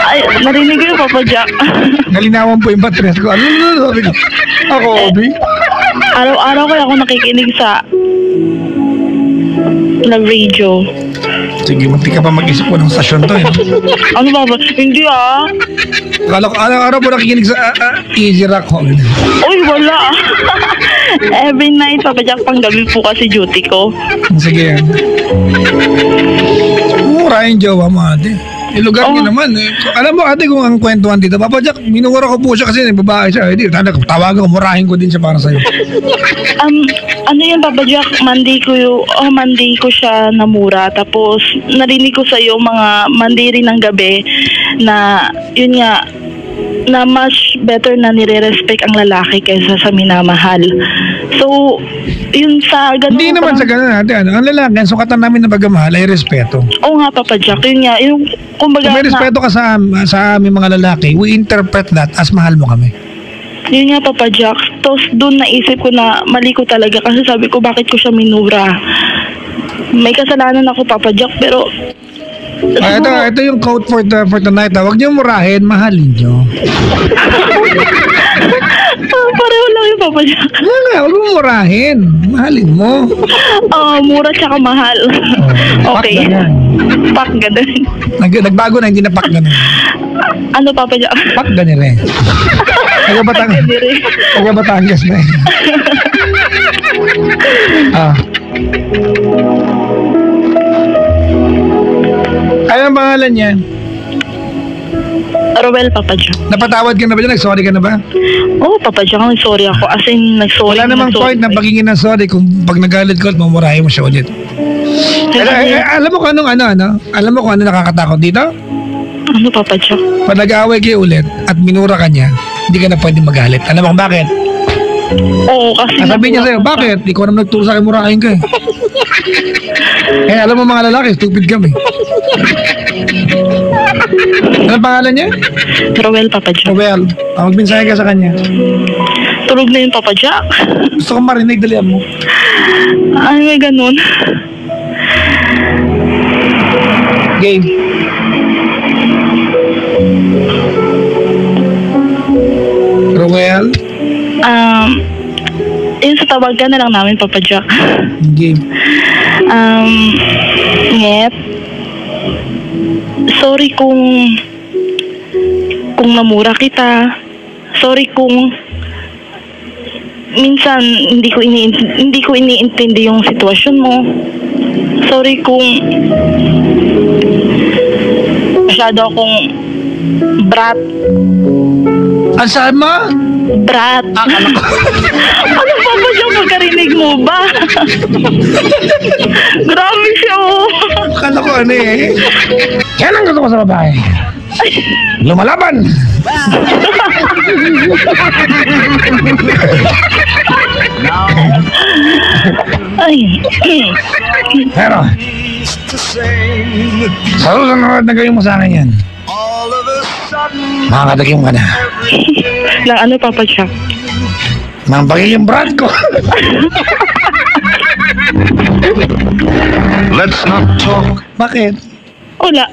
Ay, narinig ko yung Papa Jack. Nalinawan po yung batres ko. Ano, sabi ko? Ako, Obi? Araw-araw kaya ako nakikinig sa Love Radio. Sige, munti ka pa mag-isip ko ng stasyon to. Eh. Ano, Papa? Hindi Akala ko, araw-araw po nakikinig sa Easy Rock Hall. Uy, wala. Every night, Papa Jack, panggabi po kasi duty ko. Sige. Murahin jowa mo, ate. Lugar niyo naman. Eh. Alam mo, ate, kung ang kwentuhan dito, Papa Jack, minumura ko po siya kasi babae siya. Eh, tawagan ko, murahin ko din siya para sa'yo. Ano yun, Papa Jack? Monday ko siya namura. Tapos, narinig ko sa'yo mga Monday rin ng gabi na, yun nga, na much better na nire-respect ang lalaki kaysa sa minamahal. So, yun sa ganun. Hindi naman sa ganun, ate. Ano, ang lalaki, ang sukatan namin na pagmamahal ay respeto. Oo nga, Papa Jack. Yun nga, yung kumbaga Kung may respeto ka sa aming mga lalaki, we interpret that as mahal mo kami. Yun nga, Papa Jack. Tapos doon naisip ko na mali ko talaga kasi sabi ko bakit ko siya minura. May kasalanan ako, Papa Jack, pero Ito yung quote for the night. Huwag niyo murahin, mahalin niyo. pareho lang yung Papa Jack. Huwag mo murahin, mahalin mo. Mura tsaka mahal. Okay. Pak ganun. Nagbago na, hindi na pak ganun. Ano, Papa Jack? Pak ganun eh. Taga Batangas na eh. Ano ang pangalan niya? Rowel, Papa Jack. Napatawad ka na ba dyan? Nag-sorry ka na ba? Oo, Papa Jack, sorry ako. As in, nag-sorry. Wala namang point na pagiging ng sorry kung pag nagalit ko at mamurahin mo siya ulit. Alam mo kung Alam mo kung ano nakakatakot dito? Ano, Papa Jack? Pag nag-aaway kayo ulit at minura ka niya, hindi ka na pwede magalit. Alam mo kung bakit? Oo, kasi Sabihin niya sa'yo, bakit? Ikaw naman nagturo sa akin, murahin ka eh. Alam mo mga lalaki, stupid kami. Ano pangalan niya? Rowel, Papa Jack. Well, magmensahe ka sa kanya. Tulog na yung Papa Jack. Gusto kong marinig, dalihan mo. Ay, may ganun. Game. Rowel? Yun sa tawagan na lang namin, Papa Jack. Game. Ngep. Sorry kung namura kita. Sorry kung minsan hindi ko iniintindi yung sitwasyon mo. Sorry kung masyado akong brat. Ang saan mo? Brat. Ano pa ba siya pagkarinig mo ba? Grabe siya, oh. Akala ko ano eh. Yan ang gusto ko sa babae. Lumalaban! Ay. Pero, sa susunod na gawin mo sa akin yan. Makakatakim ka na. Ng ano, Papa Jack? Mambagil yung brat ko. Let's not talk. Bakit? Wala.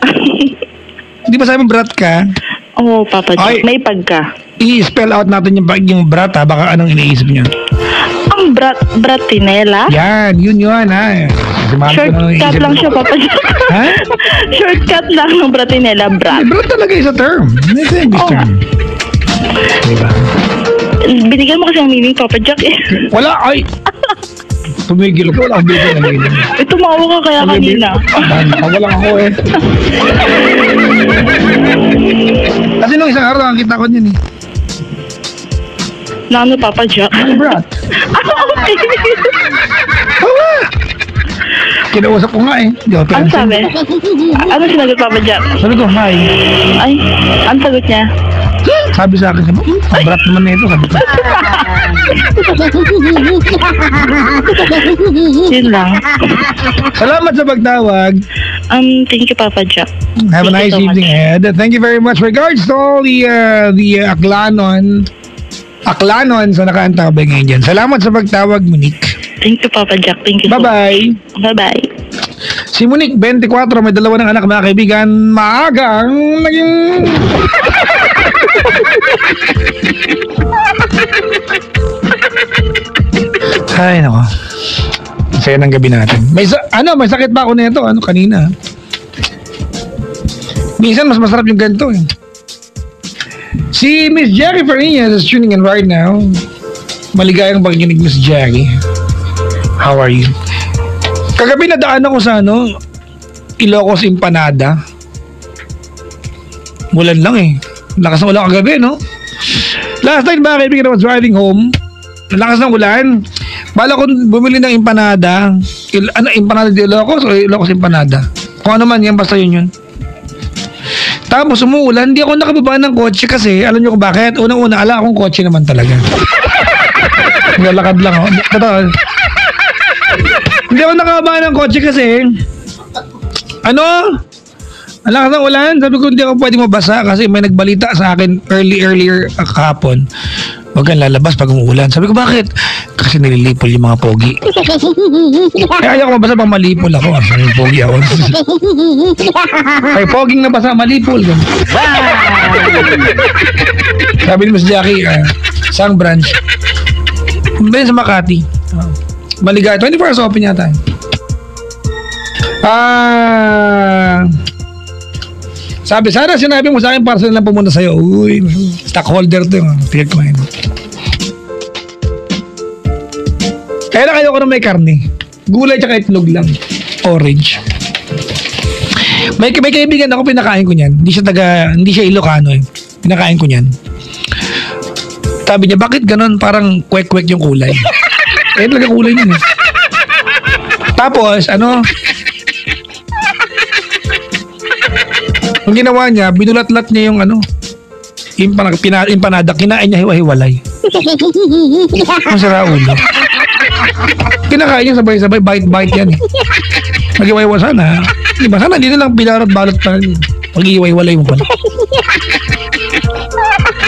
Di ba sabi brat ka? Oo, Papa Jack. Ay. May pagka. I-spell out natin yung brat ha. Baka anong iniisip niyo. Ang bratinela? Yan, yun ha. Kasi mami ko na Shortcut iisip lang ko. siya, Papa Jack. Ha? Shortcut lang ng bratinela, brat. Brat talaga is a term. It's an English Oo. term. Diba? Binigyan mo kasi ang meaning, Papa Jack eh. Wala, ay. Tumigil ko. Wala akong bigyan ng meaning. Tumawa ka kaya kanina. Wala ako eh. Kasi nung isang araw nakakita ko niyan eh. Na ano, Papa Jack? Brat. Okay. Tawa! Kinausap ko nga eh. Di ako Ano pinansin. sabi? Ano sinagot, Papa Jack? Sabi ko, hi. Ay, ano sagot niya? Sabi sa akin, ang brat naman na ito. Sabi ko. Yun lang. Salamat sa pagtawag. Thank you, Papa Jack. Have a Thank you nice so evening much. ahead. Thank you very much. Regards to all the Aklanon sa nakaantabay ngayon dyan. Salamat sa pagtawag, Monique. Thank you, Papa Jack. Thank you so much. Bye-bye. Bye-bye. Si Monique, 24, may dalawa ng anak, mga kaibigan. Maagang naging... Ay, nako. Saya ng gabi natin. May sakit ba ako nito? Kanina? Minsan, mas masarap yung ganito eh. Si Miss Jackie Farinas is tuning in right now. Maligayang pakikinig, Miss Jackie. How are you? Kagabi nadaan ako sa Ilocos Empanada. Mulan lang eh. Lakas ng ulan kagabi, no? Last night, mga kaibigan, I was driving home. Lakas ng ulan. Bala ko bumili ng empanada. Empanada de Ilocos o Ilocos Empanada? Kung ano man yan, basta yun. Tapos umuulan, hindi ako nakababa ng kotse kasi, alam niyo kung bakit? Unang-una, ala akong kotse naman talaga. Nalakad lang ako. Totoo. Hindi ako nakababa ng kotse kasi, ala ka ng ulan, sabi ko hindi ako pwedeng mabasa kasi may nagbalita sa akin earlier kahapon. Huwag kang lalabas pag umuulan. Sabi ko, bakit? Kasi nililipol yung mga pogi. Kaya ayaw ko mabasa pang malipol ako. May pogi ako. Ay, poging nabasa, malipol. Sabi ni Miss Jackie, sang branch. Ben sa Makati. Maligay, 24 hours open yata. Sabi, sana sinabi mo sa akin para sila lang pumunta sa'yo. Uy, stockholder to yung tigil ko ngayon. Kaya na kayo ko na may karne. Gulay tsaka itlog lang. Orange. May kaibigan ako, pinakain ko niyan. Hindi siya Ilocano eh. Pinakain ko niyan. Sabi niya, bakit ganun parang kwek-kwek yung kulay? Talaga kulay niyan eh. Tapos, ang ginawa niya, binulat-lat niya yung empanada, kinain niya hiwa-hiwalay. Ang sira ulo. Kinakain niya sabay-sabay, bite-bite yan eh. Mag-iwa-iwa sana. Diba? Sana hindi na lang binarot-balot pa. Mag-iwa-hiwalay mo pala.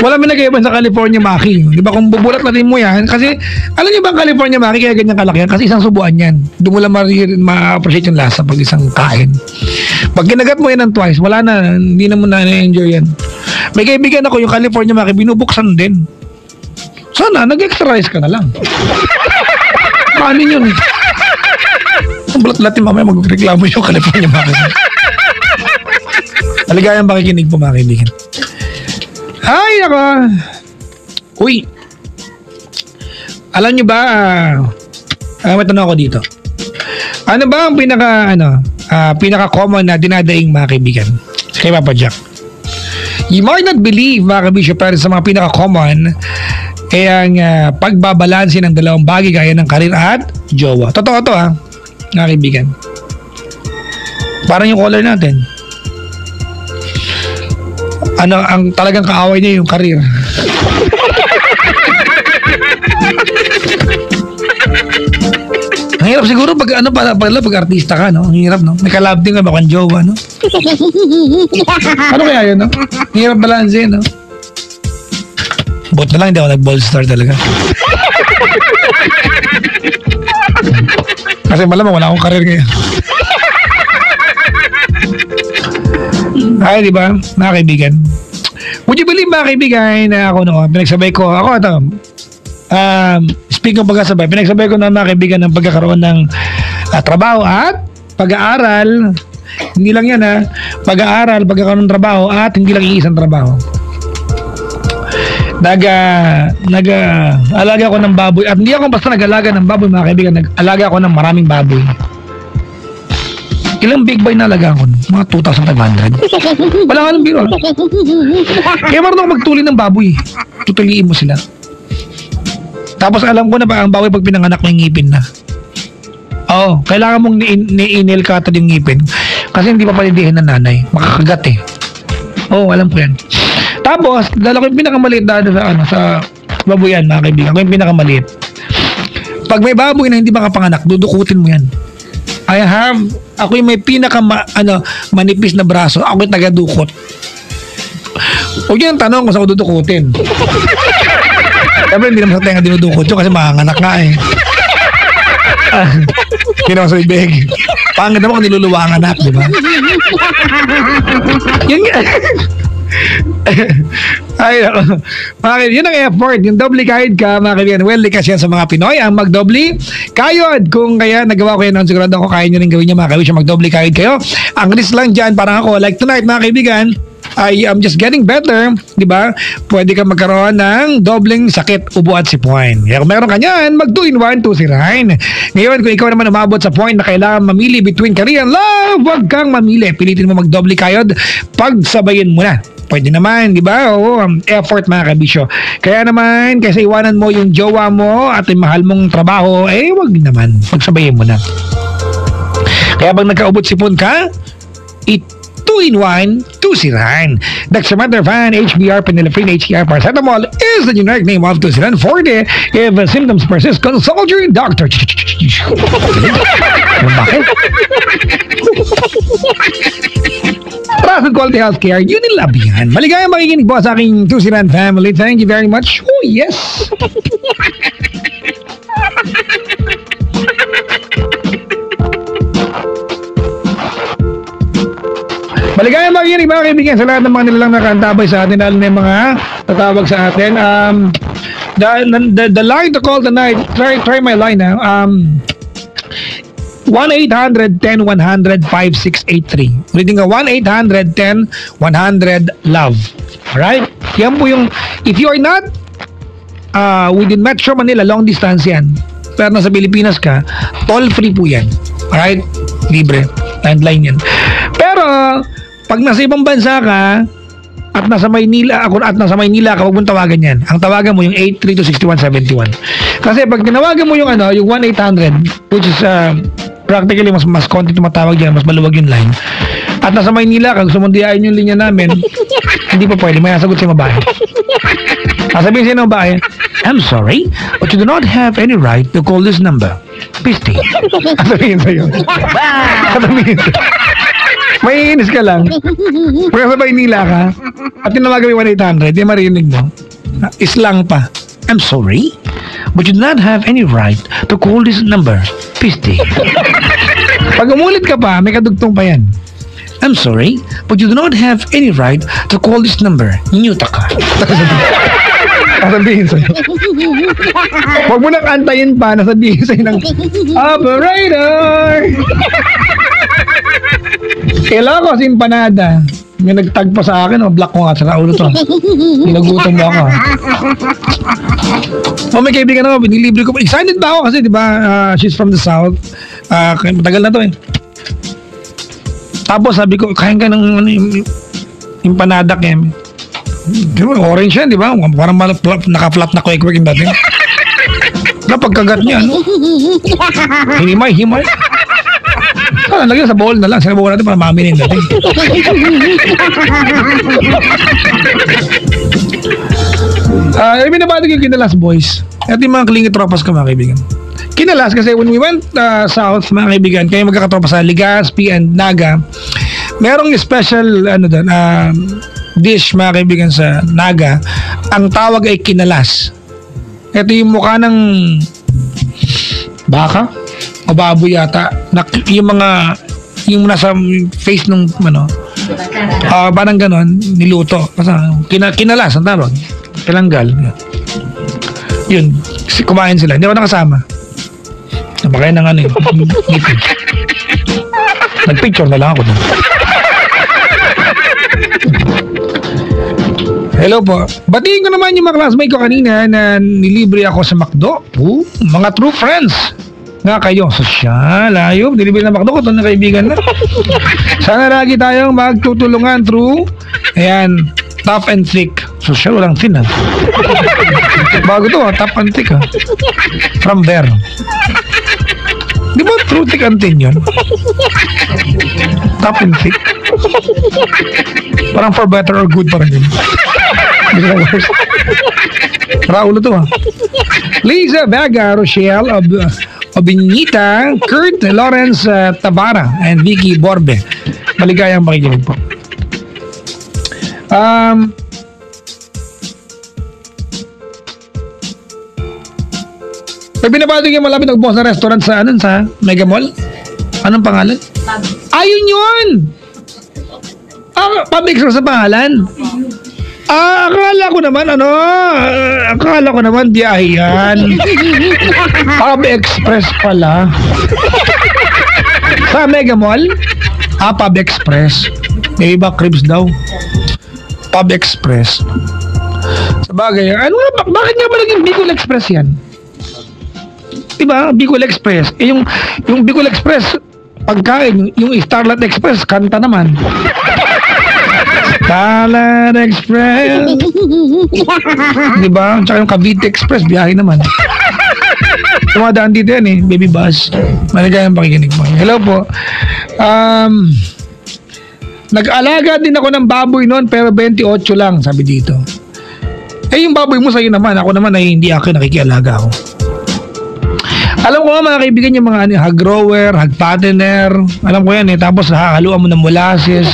Wala may nag-iba sa California Maki. Di ba kung bubulat natin mo yan? Kasi, alam niyo ba ang California Maki kaya ganyan kalaki yan? Kasi isang subuan yan. Doon mo lang ma-appreciate yung lasa pag isang kain. Pag kinagat mo yan ng twice, wala na. Hindi na mo na-enjoy yan. May kaibigan ako yung California Maki, binubuksan din. Sana, nag-exercise ka na lang. Paano yun? Ang bulat-latin mamaya magreklamo yung California Maki. Maligayang pakikinig po mga kaibigan. Ay, ako. Uy. Alam nyo ba, may tanong ako dito. Ano ba ang pinaka-common na dinadaing mga kaibigan? Kay Papa Jack. You might not believe, mga kaibigan, pero sa mga pinaka-common, ang pagbabalansin ng dalawang bagay gaya ng karir at jowa. Totoo to mga kaibigan. Parang yung caller natin. Ang talagang kaaway niya yung karir. Ang hirap siguro pag artista ka, no? Ang hirap, no? May kalab din ka ba kang jowa, no? Ano kaya yun, no? Hirap balansin, no? Buti na lang, hindi ako nag-ball star talaga. Kasi malamang wala akong karir ngayon. Ay, di ba? Mga kaibigan. Would you believe, mga kaibigan, na ako noon, pinagsabay ko, ako ito, speaking of pagkasabay, pinagsabay ko na mga kaibigan ng pagkakaroon ng trabaho at pag-aaral. Hindi lang yan, pag-aaral, pagkakaroon ng trabaho at hindi lang iisang trabaho. Nag-alaga ako ng baboy at hindi ako basta nag-alaga ng baboy, mga kaibigan, nag-alaga ako ng maraming baboy. Ilang big boy na alaga ko? Mga 2,500. Wala nga ng biro. Kaya marunong ako magtuli ng baboy. Tutuliin mo sila. Tapos alam ko na ba ang baboy pag pinanganak may ngipin na. Oo, kailangan mong ni-nail cutter yung ngipin. Kasi hindi pa palidihin ng nanay. Makakagat eh. Oo, alam ko yan. Tapos, dala ko yung pinakamaliit sa baboyan, mga kaibigan. Ako yung pinakamaliit. Pag may baboy na hindi makapanganak, dudukutin mo yan. Ako yung may manipis na braso. Ako yung taga-dukot. Huwag yun ang tanong kung saan ko dudukutin. Siyempre, hindi naman sa tenga dinudukot yun kasi makanganak nga eh. Ginawa sa ibig. Pangit naman kung niluluwa ang anak, di ba? Yun nga. Ay, yun ang effort. Yung doble kahit ka, mga kaibigan. Well, likas yan sa mga Pinoy ang magdoble kayod. Kung kaya nagawa ko yan, sigurado ako kaya nyo rin gawin niya, mga kaibigan, magdoble kayod kayo. Ang risk lang dyan, parang ako, like tonight, mga kaibigan, I'm just getting better, di ba? Pwede ka magkaroon ng dobleng sakit, ubo at sipon. Kaya kung meron ka niyan, mag 2-in-1, 2 sirain. Ngayon, kung ikaw naman umabot sa point na kailangan mamili between career and love, huwag kang mamili. Pilitin mo magdoble kayod, pagsabayin mo na. Pwede naman, di ba? Oo, effort, mga kabisyo. Kaya naman, kaysa iwanan mo yung jowa mo at yung mahal mong trabaho, wag naman. Pagsabayin mo na. Kaya pag nagkaubot sipon ka, 2-in-1, 2 sirain. Dexamethasone, HBR, Phenylephrine, HCR, Paracetamol is the generic name of 2 sirain. 40. If symptoms persist, consult your doctor. Bakit? Trusted quality healthcare, yun yung love yan. Maligayang makikinig po sa aking 2 Sirain family. Thank you very much. Oh, yes. Maligayang makikinig, mga kaibigan, sa lahat ng mga nilalang nakantabay sa atin, lalo na yung mga tatawag sa atin. The line to call tonight, try my line now. 1-800-10-100-5683. Ulitin ka, 1-800-10-100-LOVE. Alright? Yan po yung, if you are not within Metro Manila, long distance yan. Pero nasa Pilipinas ka, toll free po yan. Alright? Libre. Landline yan. Pero, pag nasa ibang bansa ka, at nasa Maynila, ka, huwag mong tawagan yan. Ang tawagan mo yung 832-6171. Kasi pag tinawagan mo yung yung 1-800, which is practically mas konti tumatawag dyan, mas maluwag yung line. At nasa Maynila, kung sumundiyain yung linya namin, hindi pa pwede, may nasagot siya mabahe. Sabihin siya ng babae, I'm sorry, but you do not have any right to call this number. Please stay. Sabihin sa'yo. Sabihin sa'yo. May inis ka lang. Pag nasa Maynila ka, at tinawagan yung 1-800, di marinig mo. Islang pa. I'm sorry, but you do not have any right to call this number. Please stay. Pag umulit ka pa, may kadugtong pa yan. I'm sorry, but you do not have any right to call this number. Nyuta ka. Nasabihin sa'yo. Huwag mo nang antayin pa, nasabihin sa'yo ng operator. Kailangan ko kasi empanada. May nagtag pa sa akin, black ko nga sa ulo to. Pinagutom mo ako. May kaibigan ako, binilibre ko. Excited ba ako kasi, di ba, she's from the south. Matagal na to eh. Tapos sabi ko, kain ka ng empanada kem. Orange yan, di ba? Parang naka-flat na kwek-kwek yung dating. Napagkagat niya, Himay. Lagyan sa bowl na lang. Sa bowl natin para maminin natin. Binabati ko yung Kinalas boys. At yung mga klingi tropas ko, mga kaibigan. Kinalas kasi when we went south, mga kaibigan, kayo magkakatropa sa Legazpi and Naga, Merong special doon, dish mga kaibigan sa Naga. Ang tawag ay kinalas. Ito yung mukha ng baka o baboy yata. Yung nasa face nung parang ganon, niluto. Kinalas ang tawag. Tinanggal. Yun, kumain sila. Hindi ako nakasama. Napakain ng ngipin. Nagpicture na lang ako doon. Hello po. Batiin ko naman yung mga classmate ko kanina na nilibre ako sa McDo. Mga true friends nga kayo. Sosyal, ayop. Nilibre na McDo ko. Ito na kaibigan na. Sana lagi tayong magtutulungan through. Ayan. Tough and thick. Sosyal, walang thin ha. Bago to tough and thick ha. From there. Di ba true thick and thin yun? Tough and thick. Parang for better or good parang yun. Raulo to ha. Liza Vega, Rochelle Obinita, Kurt Lawrence Tabara, and Vicky Borbe. Maligayang pakikinig po. May binabado yung malapit ng boss na restaurant sa Mega Mall. Anong pangalan? Ayun yun! Pub Express sa pangalan? Akala ko naman biyahe yan. Pub Express pala. Sa Mega Mall? Pub Express. May iba cribs daw. Pub Express. Sabagay, bakit nga ba naging Bicol Express yan? Diba? Bicol Express. Yung Bicol Express, pagkain, yung Starlight Express, kanta naman. Starlight Express. Diba? Tsaka yung Cavite Express, biyahe naman. Tumadaan dito yan baby bus. Maligayang pakikinig mo. Hello po. Nag-alaga din ako ng baboy noon pero 28 lang, sabi dito. Yung baboy mo sa'yo naman, ako naman ay hindi ako nakikialaga ako. Alam ko nga mga kaibigan yung mga hog grower, hog fattener. Alam ko yan tapos hahaluan mo ng molasses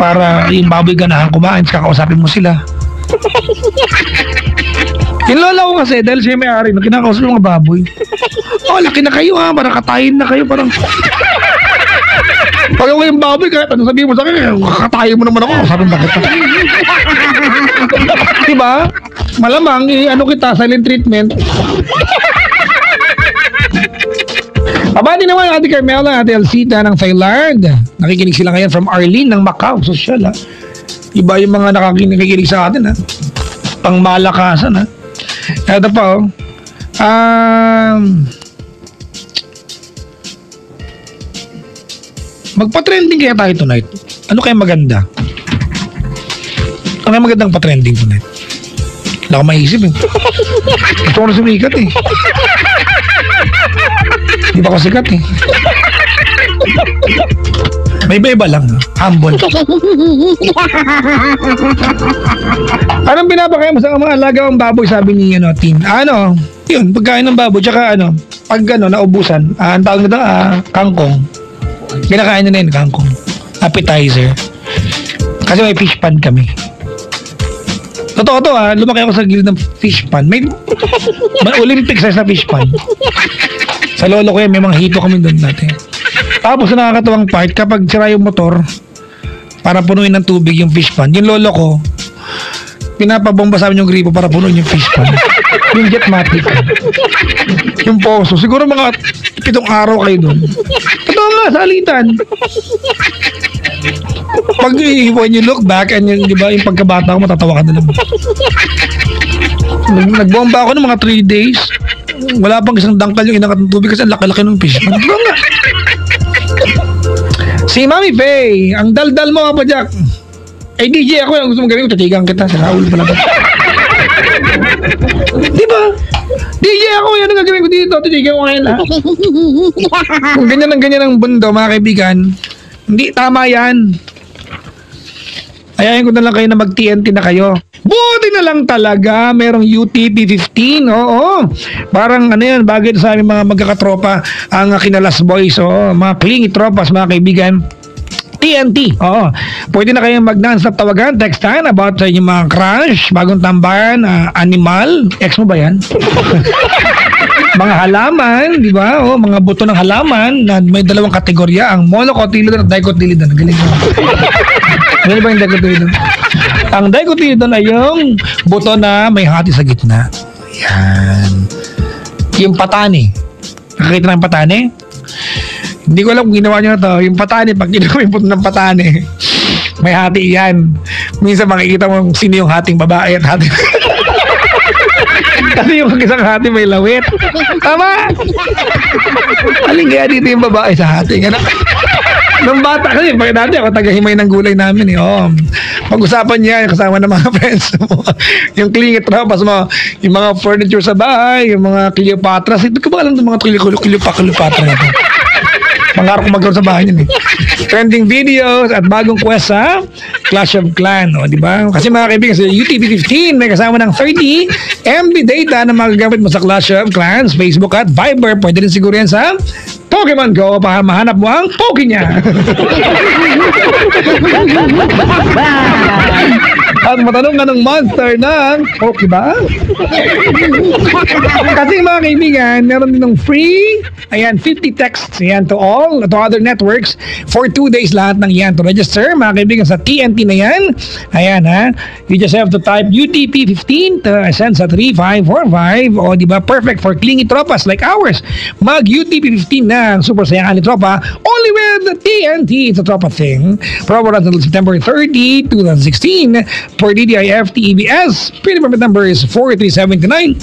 para yung baboy ganahan kumain, kakausapin mo sila. Yung lola ko kasi dahil siya may-ari na kinakausap yung mga baboy. Laki na kayo parang katayin na kayo, parang pag ako yung baboy, kahit ano sabihin mo sa akin, kakatayin mo naman ako, sabi ba kita? Diba? Malamang, kita, silent treatment. Abati naman Ate Carmela, Ate Alcita ng Thailand. Nakikinig sila ngayon from Arlene ng Macau. Social ha. Iba yung mga nakikinig sa atin ha. Pang malakasan ha. Ito pa magpa-trending kaya tayo tonight. Ano kaya maganda? Ano kaya magandang pa-trending tonight? Wala ko maisip Gusto ko na sumikat Di ba ko sikat May iba-iba lang Humble. Anong pinapakain mo sa mga alagang baboy? Sabi ni Tin. Yun, pagkain ng baboy. Tsaka pag naubusan, ang tawag nito kangkong. Kinakain na yun, kangkong. Appetizer. Kasi may fish pan kami. Totoo to lumaki ako sa gilid ng fish pan. May Olympic size na fish pan. Sa lolo ko yan, may mga hito kami doon natin. Tapos nakakatuwang part, kapag sira yung motor, para punuin ng tubig yung fish pan, yung lolo ko, pinapabomba sa amin yung gripo para punuin yung fish pan. Yung Jetmatic. Yung poso. Siguro mga 7 araw kayo doon. Totoo nga, sa alitan. When you look back, and di ba, yung pagkabata ko, matatawa ka na lang. Nagbomba ako ng mga 3 days. Wala pang isang dangkal yung inakat ng tubig kasi ang laki-laki ng fish. Si Mami Faye, ang daldal mo Papa Jack. DJ ako, ang gusto mong gawin ko, tatigang kita. Sa Raul pala ba? Diba? DJ ako, yan ang gagawin ko dito. Tatigang ko ngayon Kung ganyan ang bundo mga kaibigan, hindi tama yan. Ayayin ko na lang kayo na mag-TNT na kayo. Buti na lang talaga merong UTP 15. Oo. Parang bagay sa aming mga magkakatropa ang Kinalas Boys. Oo, mga clingy tropas mga kaibigan. TNT. Oo. Pwede na kayong mag-non-stop tawagan, textan about sa inyong mga crush, bagong tambahan, animal. Ex mo ba yan? Mga halaman, di ba? O, mga buto ng halaman na may dalawang kategorya, ang monocotyledon at dicotyledon. Galing mo. Ano ba yung dicotyledon? Ang dicotyledon ay yung buto na may hati sa gitna. Yan. Yung patani. Nakakita ng patani? Hindi ko alam kung ginawa nyo na to. Yung patani, pag ginawa yung puto ng patani, may hati yan. Minsan makikita mo sino yung hating babae at hating... Kasi yung isang hati may lawit. Tama! Aling kaya dito yung babae sa hating. Ano? Nung bata kasi, dati ako tagahimay ng gulay namin eh. Oh, pag-usapan niya, kasama ng mga friends mo. Yung klingit tropas mo, yung mga furniture sa bahay, yung mga Cleopatra. Ito ko ba alam ng mga Cleopatra na ito? Pangarap ko magkaroon sa bahay niyan eh. Trending videos at bagong quest sa Clash of Clans, o, di ba? Kasi mga kaibigan, sa UTP-15 may kasama ng 30 MB data na magagamit mo sa Clash of Clans, Facebook at Viber. Pwede rin siguro yan sa Pokemon Go para mahanap mo ang Poke niya. At matanong ka ng monster ng Poke ba? Kasi mga kaibigan, meron din ng free, ayan, 50 texts yan to all, to other networks for 2 days lahat ng yan to register. Mga kaibigan, sa TNT na yan, ayan ha, you just have to type UTP-15 to send sa 3545, o diba, perfect for clingy tropas like ours. Mag UTP-15 na ang super sayang ni tropa, only with the TNT. It's a tropa thing. Promo runs until September 30, 2016 for DDIF TEBS. Pretty permit number is 4379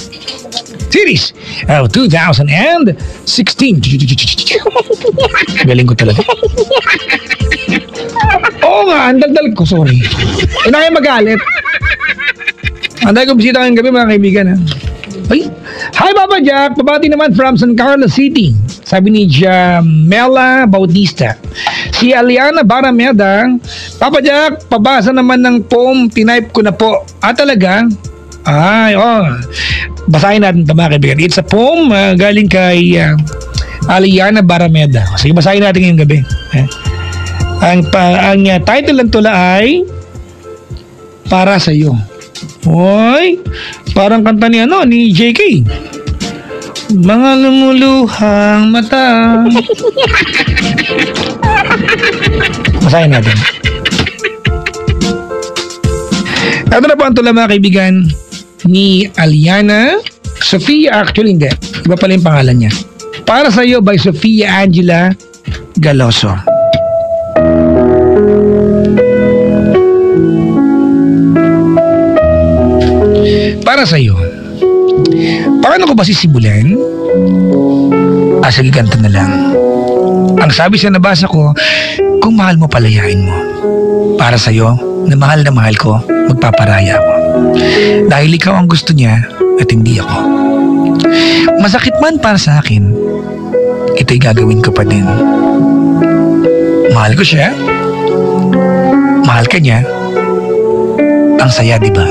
series of 2016. Galing ko talaga. Oo nga, ang daldal ko, sorry. Hindi na kayo magalit. Anday ko bisita ngayong gabi mga kaibigan ha. Ay, hi Papa Jack, pabati naman from San Carlos City. Sabi ni Jamela Bautista. Si Aliana Barameda, Papa Jack, pabasa naman ng poem, tinype ko na po. Talaga? Ay, oh. Basahin natin ito mga kaibigan. It's a poem galing kay Aliana Barameda. Sige, basahin natin ngayong gabi. Ang title ng tula ay Para Sa'yo. Hoy, parang kanta ni ni JK. Mga lumuluhang mata. Basahin natin. Ito na po ang tula mga kaibigan ni Aliana Sofia, actually hindi. Iba pala yung pangalan niya. Para Sa'yo by Sofia Angela Galoso. Para sa'yo. Paano ko ba sisimulan? Sige, ganito na lang. Ang sabi sa nabasa ko, kung mahal mo, palayain mo. Para sa'yo, na mahal ko, magpaparaya ako. Dahil ikaw ang gusto niya at hindi ako. Masakit man para sa akin, ito'y gagawin ko pa din. Mahal ko siya. Mahal ka niya. Ang saya, di ba?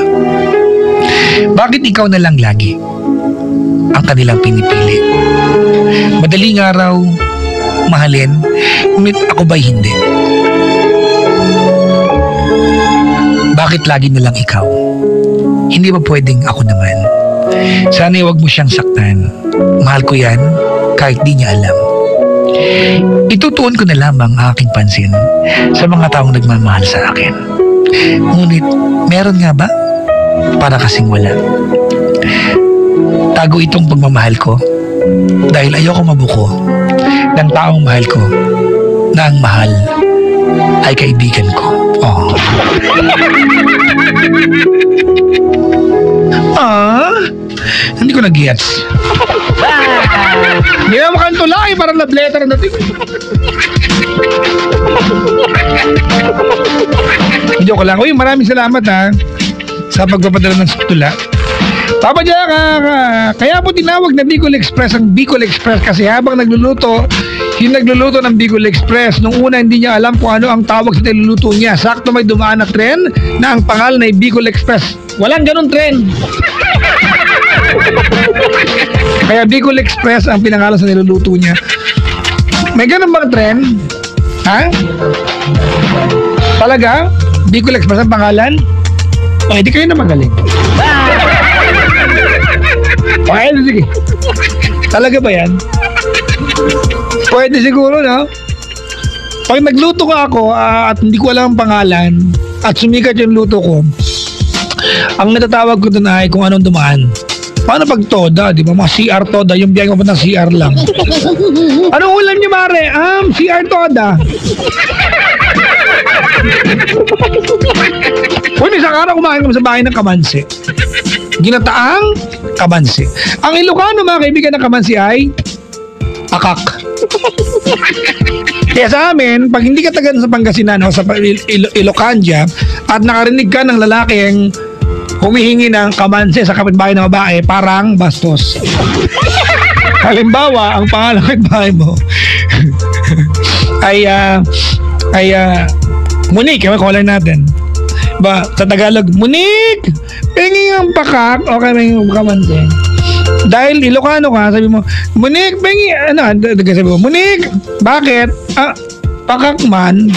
Bakit ikaw na lang lagi ang kanilang pinipili? Madaling araw, mahalin, ngunit ako ba'y hindi? Bakit lagi na lang ikaw? Hindi ba pwedeng ako naman? Sana'y wag mo siyang saktan. Mahal ko yan kahit di niya alam. Itutuon ko na lamang aking pansin sa mga taong nagmamahal sa akin. Ngunit, meron nga ba? Para kasing wala. Tago itong pagmamahal ko dahil ayoko mabuko ng taong mahal ko na ang mahal ay kaibigan ko. Oh. Hindi ko nag-gets. Hindi na makantulay, parang love letter natin. Joke lang. Uy, maraming salamat sa pagpapadala ng tula. Papa Jack, kaya po tinawag na Bicol Express ang Bicol Express kasi habang nagluluto, yung nagluluto ng Bicol Express, nung una hindi niya alam kung ano ang tawag sa niluluto niya. Sakto may dumaan na tren na ang pangalan ay Bicol Express. Walang ganun tren. Kaya Bicol Express ang pinangalan sa niluluto niya. May ganun bang tren? Ha? Talaga? Di ko express ang pangalan? O, di kayo na magaling. Okay, sige. Talaga ba yan? Pwede siguro, no? Pag nagluto ko ako at hindi ko alam ang pangalan at sumikat yung luto ko, ang natatawag ko doon ay kung anong dumaan. Paano pag toda, di ba? Mga CR toda, yung biyang mo ng CR lang. Anong ulam niyo, Mare? CR toda. Kung isang araw kumain kami sa bahay ng kamansi. Ginataang kamansi. Ang Ilocano, mga kaibigan ng kamansi ay akak. Kaya sa amin, pag hindi ka taga sa Pangasinan o sa Ilocania at nakarinig ka ng lalaking humihingi ng kamansi sa kapitbahay ng babae, parang bastos. Halimbawa, ang pangalan ng kapitbahay mo ay Monique, kawalan natin. Ba, sa Tagalog, Monique, pingin ang pakak, okay, may kamansi. Dahil Ilocano ka, sabi mo, Monique, pingin, sabi mo, Monique, bakit? Pakak man.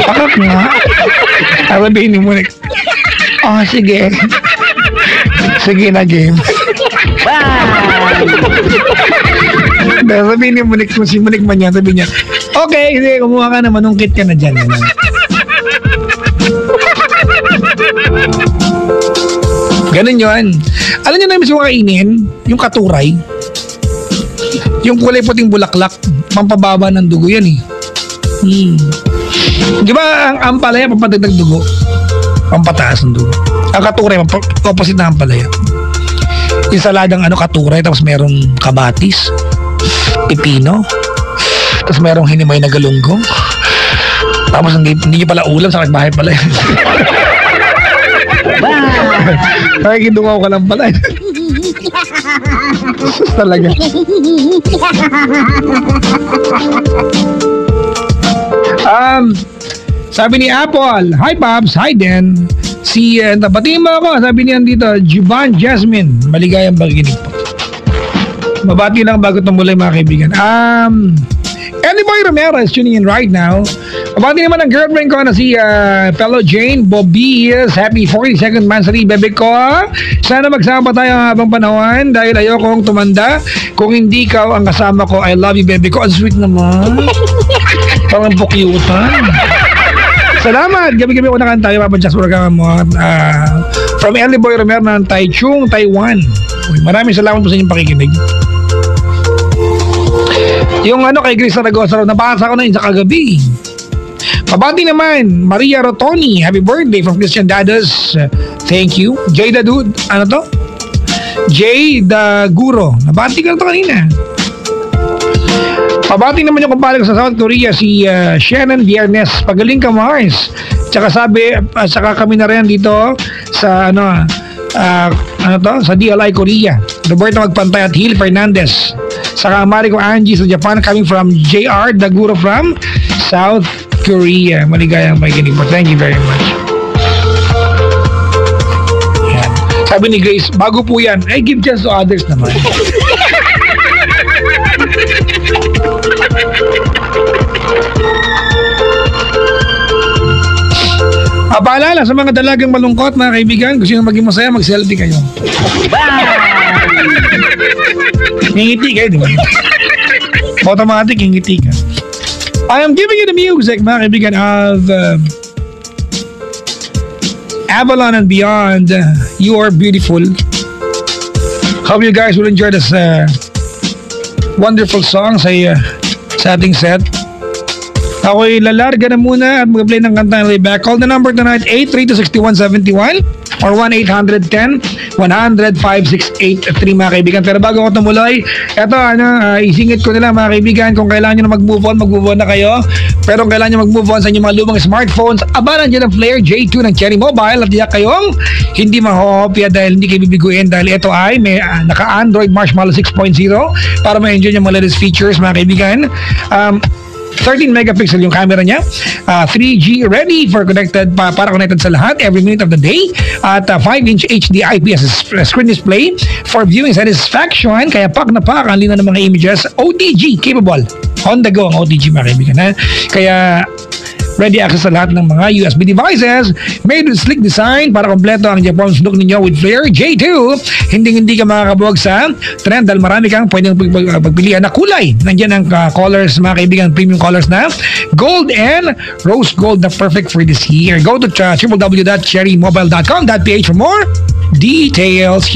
Pakak nga. Sabihin ni Monique, sige. Sige na, game. Dahil sabihin ni Monique, kung si Monique man yan, sabi niya, okay, sige, kumuha ka na, manungkit ka na dyan. Ganun yun. Alam niyo na yung kainin, yung katuray, yung kulay puting bulaklak, pampababa ng dugo yan eh. Di ba ang ampalaya, pampatagdag dugo? Pampataas ng dugo. Ang katuray, opposite na ampalaya. Yung saladang katuray, tapos merong kamatis, pipino, tapos merong hinimay na galunggong, tapos hindi nyo pala ulam, sa bahay pala yun. Ay, gindungaw ka lang pala. Talaga. Sabi ni Apple, hi Pops, hi Den. Si, tapatiin mo ako, sabi niyan dito, Juban Jasmine, maligayang pakikinig po. Mabati lang bago tumulay mga kaibigan. Anybody Romero is tuning in right now. Mabati naman ang girlfriend ko na si fellow Jane Bobies. Happy 42nd monthly, bebe ko. Sana magsama tayo habang panahon dahil ayokong tumanda. Kung hindi ikaw ang kasama ko, I love you, bebe ko. Ang sweet naman. Parang pukyutan. Salamat! Gabi-gabi ko na tayo, Papa Jacks, mo. From Ellie Boy Romero ng Taichung, Taiwan. Maraming salamat po sa inyong pakikinig. Yung kay Grace Saragosa, nabasa ko na yun sa kagabi. Pabati naman, Maria Rotoni, happy birthday from Christian Dados. Thank you. Jay the Dude, Jay the Guro. Nabati ko na ito kanina. Pabati naman yung kumpare ko sa South Korea, si Shannon Viernes. Pagaling ka, Mars. Tsaka saka kami na rin dito sa sa DLI Korea. Roberto Magpantay at Hill Fernandez. Saka mari ko Angie sa Japan, coming from JR Daguro from South Korea. Maligayang makikinig po. Thank you very much. Yan. Sabi ni Grace, bago po yan. Give chance to others naman. Paalala sa mga dalagang malungkot, mga kaibigan, gusto nyo maging masaya, mag-selfie kayo. Ngingiti kayo, di ba? Automatic, ngingiti ka. I am giving you the music, mga kaibigan, of Avalon and Beyond. You are beautiful. Hope you guys will enjoy this wonderful song sa ating set. Ako'y lalarga na muna at mag-play ng kanta ng Layback. Call the number tonight, 832-6171 or 1-810-100-5683, mga kaibigan. Pero bago ko tumuloy, eto, isingit ko nila, mga kaibigan, kung kailangan nyo na mag-move on na kayo. Pero kung kailangan nyo mag-move on sa inyong mga lumang smartphones, abangan dyan ang Flare J2 ng Cherry Mobile at diyak kayong hindi mahopya dahil hindi kayo bibiguin dahil ito ay may naka-Android Marshmallow 6.0 para ma-enjoy yung mga latest features, mga kaibigan. 13 megapixel yung camera niya. 3G ready for para connected sa lahat every minute of the day. At 5-inch HD IPS screen display for viewing satisfaction. Kaya pak na pak ang lino ng mga images. OTG capable. On the go ang OTG, mga kaibigan. Kaya ready access sa lahat ng mga USB devices. Made with sleek design para kompleto ang Japanese look ninyo with Flair J2. Hindi ka makakabuwag sa trend dahil marami kang pwedeng pagpilian na kulay. Nandiyan ang colors, mga kaibigan, premium colors na gold and rose gold na perfect for this year. Go to www.cherrymobile.com.ph for more details.